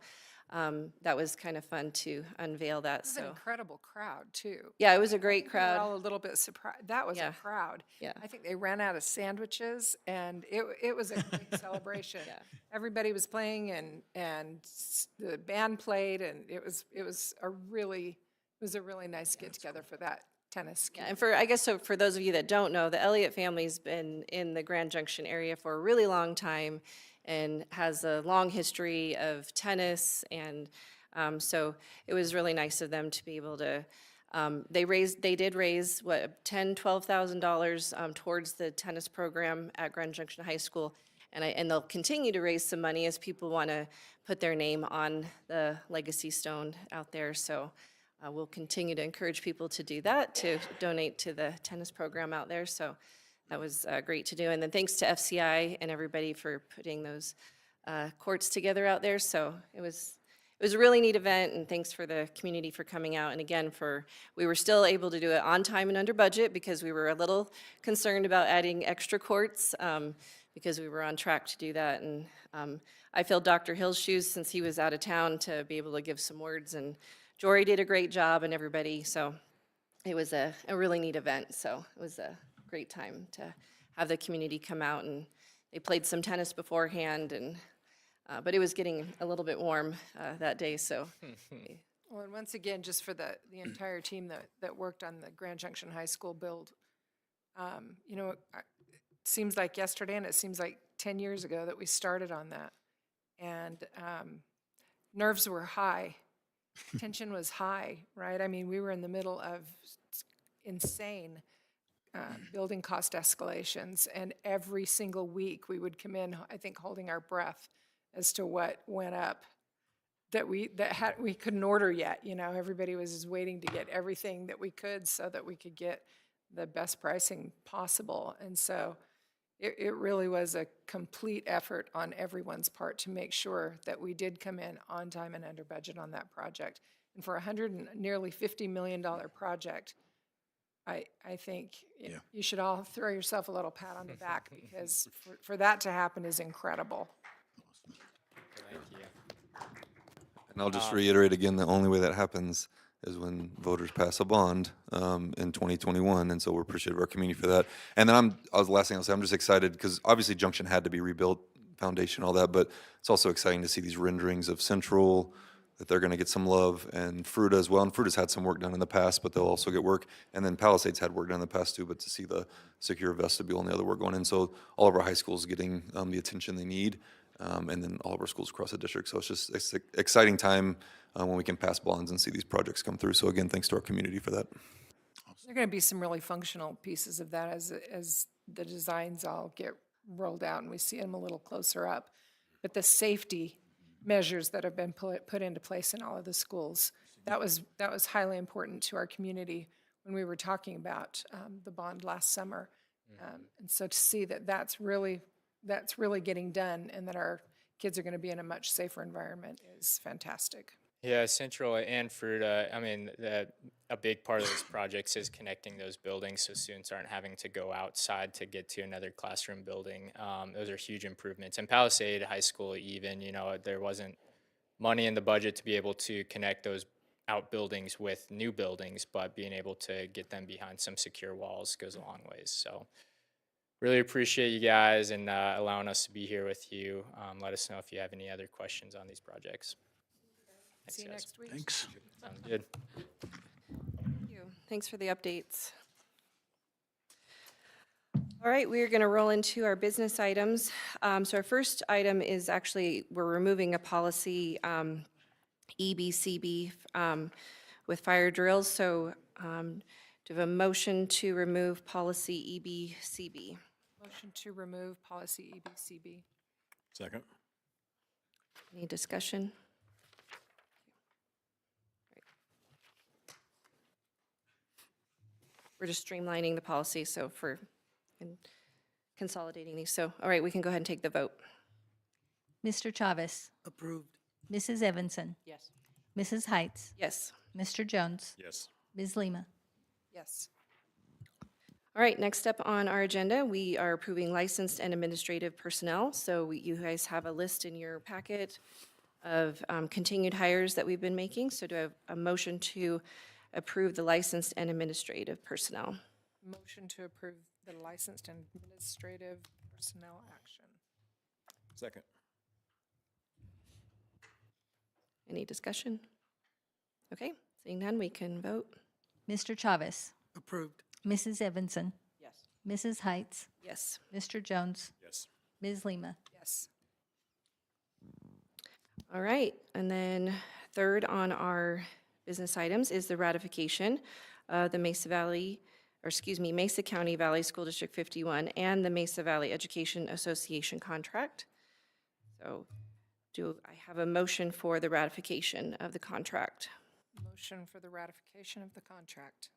that was kind of fun to unveil that. It was an So incredible crowd, too. yeah, it was a great We were crowd. all a little bit surprised. That was Yeah. a crowd. Yeah. I think they ran out of sandwiches, and it was a great celebration. Yeah. Everybody was playing, and the band played, and it was a really nice get together for that tennis. Yeah, and for those of you that don't know, the Elliott family's been in the Grand Junction area for a really long time and has a long history of tennis, and so it was really nice of them to be able to, they did raise, $10,000-$12,000 towards the tennis program at Grand Junction High School, and they'll continue to raise some money as people want to put their name on the legacy stone out there, so we'll continue to encourage people to do that, to donate to the tennis program out there, so that was great to do. And then thanks to FCI and everybody for putting those courts together out there. So it was a really neat event, and thanks for the community for coming out. And again, we were still able to do it on time and under budget because we were a little concerned about adding extra courts because we were on track to do that. And I filled Dr. Hill's shoes since he was out of town to be able to give some words. And Jory did a great job and everybody. So it was a really neat event. So it was a great time to have the community come out, and they played some tennis beforehand. And but it was getting a little bit warm that day. So Well, and once again, just for the entire team that worked on the Grand Junction High School build, you know, it seems like yesterday and it seems like 10 years ago that we started on that. And nerves were high. Tension was high, right? I mean, we were in the middle of insane building cost escalations, and every single week we would come in, I think, holding our breath as to what went up that we couldn't order yet. You know, everybody was just waiting to get everything that we could so that we could get the best pricing possible. And so it really was a complete effort on everyone's part to make sure that we did come in on time and under budget on that project. And for nearly $50 million project, I think you should all throw yourself a little pat on the back, because for that to happen is incredible. Thank you. And I'll just reiterate again, the only way that happens is when voters pass a bond in 2021, and so we're appreciative of our community for that. And then the last thing I'll say, I'm just excited because obviously Junction had to be rebuilt, foundation, all that, but it's also exciting to see these renderings of Central, that they're gonna get some love, and Fruta as well. And Fruta's had some work done in the past, but they'll also get work. And then Palisades had work done in the past too, but to see the secure vestibule and the other work going in. So all of our high schools getting the attention they need. And then all of our schools across the district. So it's an exciting time when we can pass bonds and see these projects come through. So again, thanks to our community for that. There are going to be some really functional pieces of that as the designs all get rolled out and we see them a little closer up. But the safety measures that have been put into place in all of the schools, that was highly important to our community when we were talking about the bond last summer. And so to see that that's really getting done and that our kids are going to be in a much safer environment is fantastic. Yeah, Central and Fruta, I mean, a big part of those projects is connecting those buildings so students aren't having to go outside to get to another classroom building. Those are huge improvements. And Palisade High School even, you know, there wasn't money in the budget to be able to connect those outbuildings with new buildings, but being able to get them behind some secure walls goes a long ways. So really appreciate you guys and allowing us to be here with you. Let us know if you have any other questions on these projects. Thanks, See you guys. next week. Thanks. Sounds good. thank you. Thanks for the updates. All right, we are going to roll into our business items. So our first item is actually, we're removing a policy, EBCB, with fire drills. So do you have a motion to remove policy EBCB? Motion to remove policy EBCB. Second. Any discussion? We're just streamlining the policy, so and consolidating these. So, all right, we can go ahead and take the vote. Mr. Chavez, Approved. Mrs. Evanson, Yes. Mrs. Heights, Yes. Mr. Jones, Yes. Ms. Lima. Yes. All right, next up on our agenda, we are approving licensed and administrative personnel. So you guys have a list in your packet of continued hires that we've been making. So do I have a motion to approve the licensed and administrative personnel? Motion to approve the licensed and administrative personnel action. Second. Any discussion? Okay, seeing none, we can vote. Mr. Chavez, Approved. Mrs. Evanson, Yes. Mrs. Heights, Yes. Mr. Jones, Yes. Ms. Lima. Yes. All right, and then third on our business items is the ratification of the Mesa County Valley School District 51 and the Mesa Valley Education Association contract. So do I have a motion for the ratification of the contract? Motion for the ratification of the contract.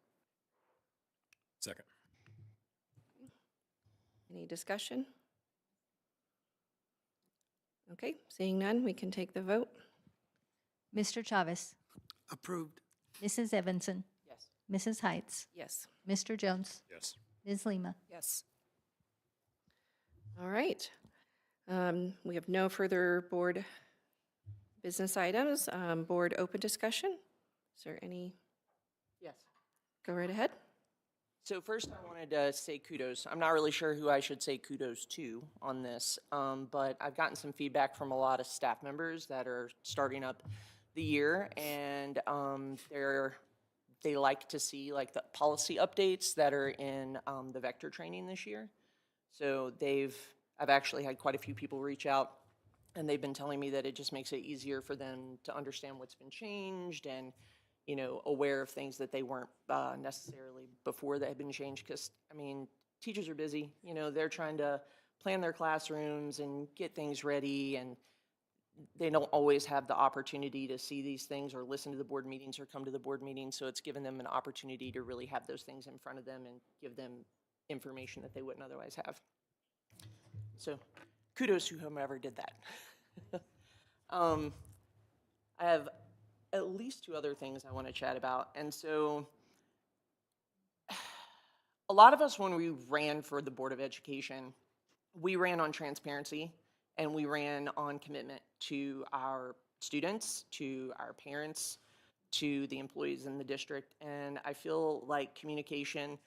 Second. Any discussion? Okay, seeing none, we can take the vote. Mr. Chavez, Approved. Mrs. Evanson, Yes. Mrs. Heights, Yes. Mr. Jones, Yes. Ms. Lima. Yes. All right. We have no further board business items. Board open discussion. Is there any? Yes. Go right ahead. So first, I wanted to say kudos. I'm not really sure who I should say kudos to on this, but I've gotten some feedback from a lot of staff members that are starting up the year, and they like to see like the policy updates that are in the vector training this year. So I've actually had quite a few people reach out, and they've been telling me that it just makes it easier for them to understand what's been changed and, you know, aware of things that they weren't necessarily before that had been changed. Because, I mean, teachers are busy. You know, they're trying to plan their classrooms and get things ready, and they don't always have the opportunity to see these things or listen to the board meetings or come to the board meetings. So it's given them an opportunity to really have those things in front of them and give them information that they wouldn't otherwise have. So kudos to whomever did that. I have at least two other things I want to chat about. And so a lot of us, when we ran for the Board of Education, we ran on transparency and we ran on commitment to our students, to our parents, to the employees in the district. And I feel like communication,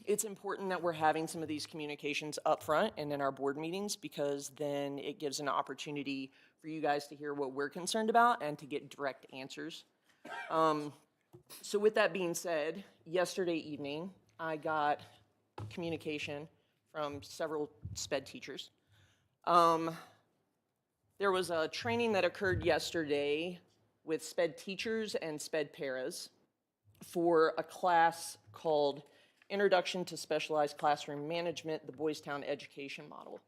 it's important that we're having some of these communications up front and in our board meetings, because then it gives an opportunity for you guys to hear what we're concerned about and to get direct answers. So with that being said, yesterday evening, I got communication from several SPED teachers. There was a training that occurred yesterday with SPED teachers and SPED paras for a class called Introduction to Specialized Classroom Management, the Boys Town Education Model.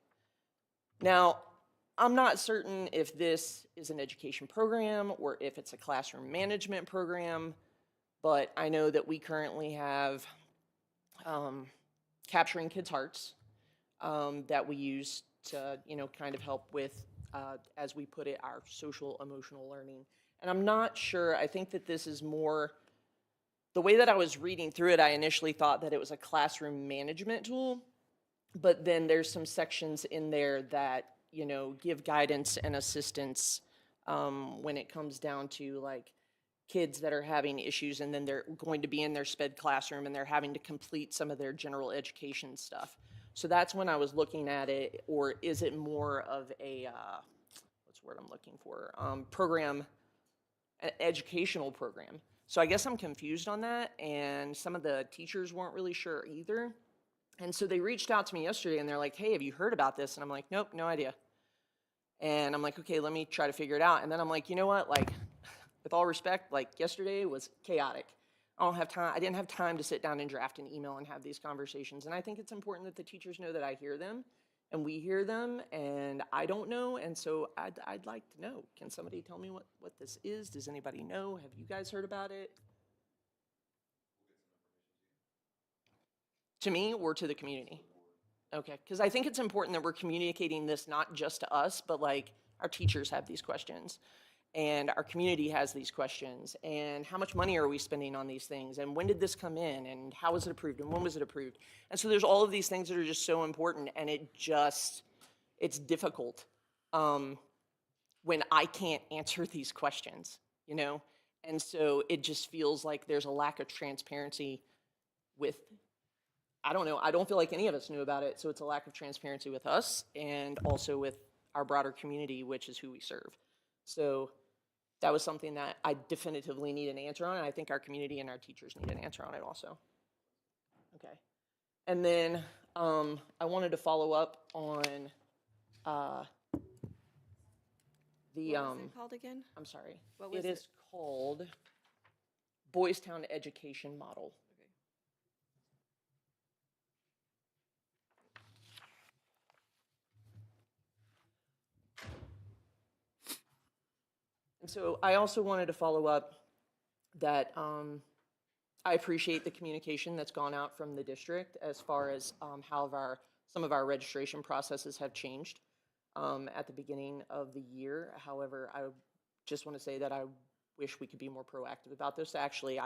Now, I'm not certain if this is an education program or if it's a classroom management program, but I know that we currently have Capturing Kids' Hearts that we use to, you know, kind of help with, as we put it, our social emotional learning. And I'm not sure, I think that this is more, the way that I was reading through it, I initially thought that it was a classroom management tool, but then there's some sections in there that, you know, give guidance and assistance when it comes down to like kids that are having issues and then they're going to be in their SPED classroom and they're having to complete some of their general education stuff. So that's when I was looking at it, or is it more of a, what's the word I'm looking for, program, an educational program. So I guess I'm confused on that, and some of the teachers weren't really sure either. And so they reached out to me yesterday and they're like, hey, have you heard about this? And I'm like, nope, no idea. And I'm like, okay, let me try to figure it out. And then I'm like, you know what, like, with all respect, like yesterday was chaotic. I don't have time, I didn't have time to sit down and draft an email and have these conversations. And I think it's important that the teachers know that I hear them and we hear them, and I don't know, and so I'd like to know. Can somebody tell me what this is? Does anybody know? Have you guys heard about it? To me or to the community? Okay, because I think it's important that we're communicating this not just to us, but like our teachers have these questions, and our community has these questions, and how much money are we spending on these things, and when did this come in, and how was it approved, and when was it approved? And so there's all of these things that are just so important, and it's difficult when I can't answer these questions, you know? And so it just feels like there's a lack of transparency with, I don't know, I don't feel like any of us knew about it, so it's a lack of transparency with us and also with our broader community, which is who we serve. So that was something that I definitively need an answer on, and I think our community and our teachers need an answer on it also. Okay. And then I wanted to follow up on the... What was it called again? I'm sorry. What was it is called Boys Town Education Model. And so I also wanted to follow up that I appreciate the communication that's gone out from the district as far as how some of our registration processes have changed at the beginning of the year. However, I just want to say that I wish we could be more proactive about this. Actually,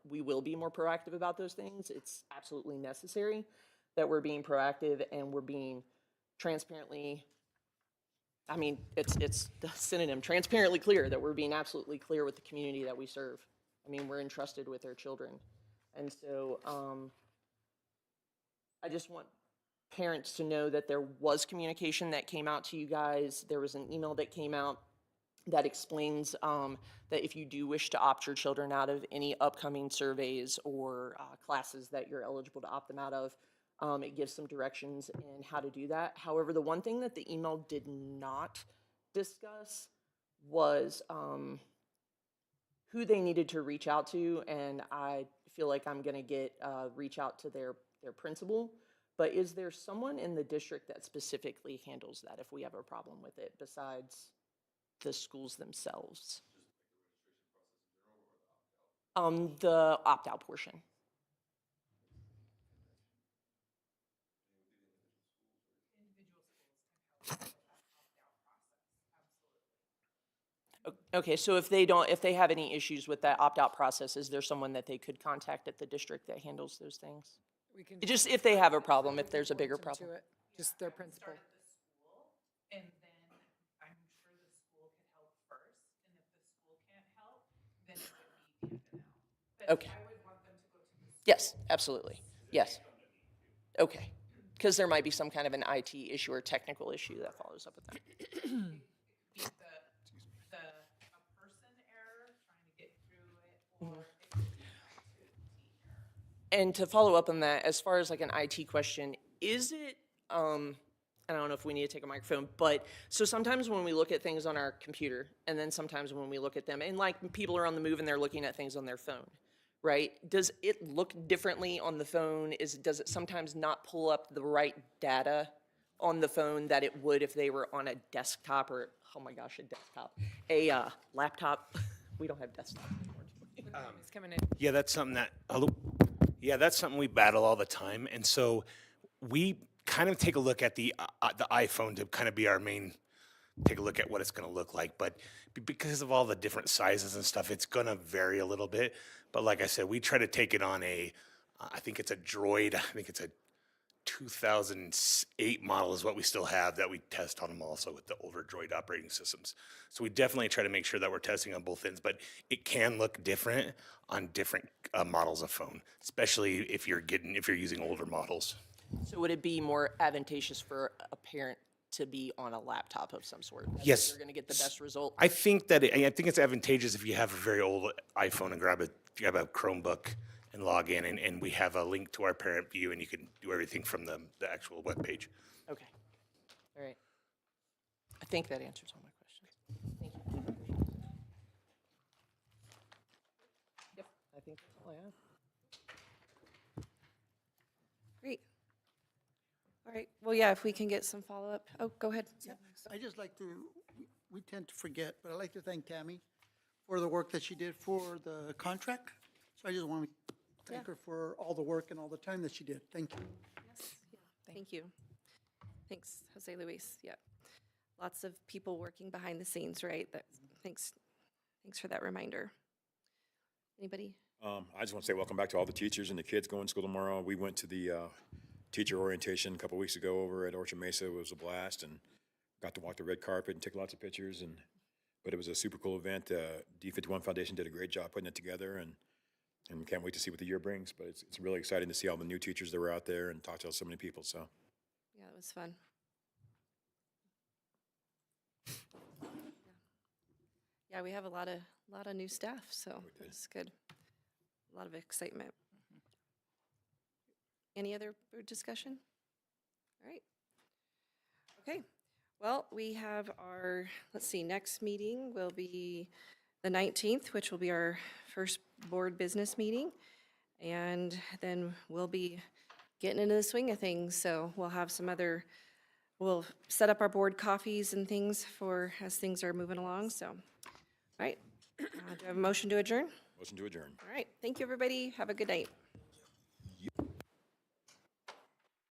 we will be more proactive about those things. It's absolutely necessary that we're being proactive and we're being transparently, I mean, it's the synonym, transparently clear, that we're being absolutely clear with the community that we serve. I mean, we're entrusted with their children. And so I just want parents to know that there was communication that came out to you guys. There was an email that came out that explains that if you do wish to opt your children out of any upcoming surveys or classes that you're eligible to opt them out of, it gives some directions in how to do that. However, the one thing that the email did not discuss was who they needed to reach out to, and I feel like I'm gonna reach out to their principal. But is there someone in the district that specifically handles that if we have a problem with it besides the schools themselves? The opt-out portion. Okay, so if they have any issues with that opt-out process, is there someone that they could contact at the district that handles those things? We can Just if they have a problem, if there's a bigger point them problem. to it, just their principal. And then I'm sure the school can help first, and if the school can't help, then it would be the FNL. But Okay. I would want them to go to the school. Yes, absolutely. Yes. Okay. Because there might be some kind of an IT issue or technical issue that follows up with that. Be a person error trying to get through it, or it could be And to follow up on that, as far as like an IT question, is it, I don't know if we need to take a microphone, but so sometimes when we look at things on our computer, and then sometimes when we look at them, and like people are on the move and they're looking at things on their phone, right? Does it look differently on the phone? Does it sometimes not pull up the right data on the phone that it would if they were on a desktop or, oh my gosh, a desktop, a laptop? We don't have desktop anymore, do we? It's coming in. Yeah, that's something that, hello? Yeah, that's something we battle all the time. And so we kind of take a look at the iPhone to kind of be our main, take a look at what it's going to look like. But because of all the different sizes and stuff, it's going to vary a little bit. But like I said, we try to take it on I think it's a Droid, I think it's a 2008 model is what we still have that we test on them also with the older Droid operating systems. So we definitely try to make sure that we're testing on both ends, but it can look different on different models of phone, especially if you're using older models. So would it be more advantageous for a parent to be on a laptop of some sort? Yes. You're gonna get the best result? I think it's advantageous if you have a very old iPhone and grab a Chromebook and log in, and we have a link to our parent view, and you can do everything from the actual web page. Okay. All right. I think that answers all my questions. Thank you. Yep, I think that's all I have. Great. All right, well, yeah, if we can get some follow-up. Oh, go ahead. I just like to, we tend to forget, but I'd like to thank Tammy for the work that she did for the contract. So I just want to thank her for all the work and all the time that she did. Thank you. Yes, yeah, thank you. Thanks, Jose Luis, yeah. Lots of people working behind the scenes, right? Thanks for that reminder. Anybody? I just want to say welcome back to all the teachers and the kids going to school tomorrow. We went to the teacher orientation a couple weeks ago over at Orchard Mesa. It was a blast and got to walk the red carpet and take lots of pictures. But it was a super cool event. D51 Foundation did a great job putting it together, and we can't wait to see what the year brings. But it's really exciting to see all the new teachers that were out there and talk to so many people. So Yeah, it was fun. Yeah, we have a lot of new staff, so that's good. A lot of excitement. Any other discussion? All right. Okay. Well, we have our, let's see, next meeting will be the 19th, which will be our first board business meeting. And then we'll be getting into the swing of things. So we'll have we'll set up our board coffees and things as things are moving along. So, all right. Do I have a motion to adjourn? motion to adjourn. All right. Thank you, everybody. Have a good night.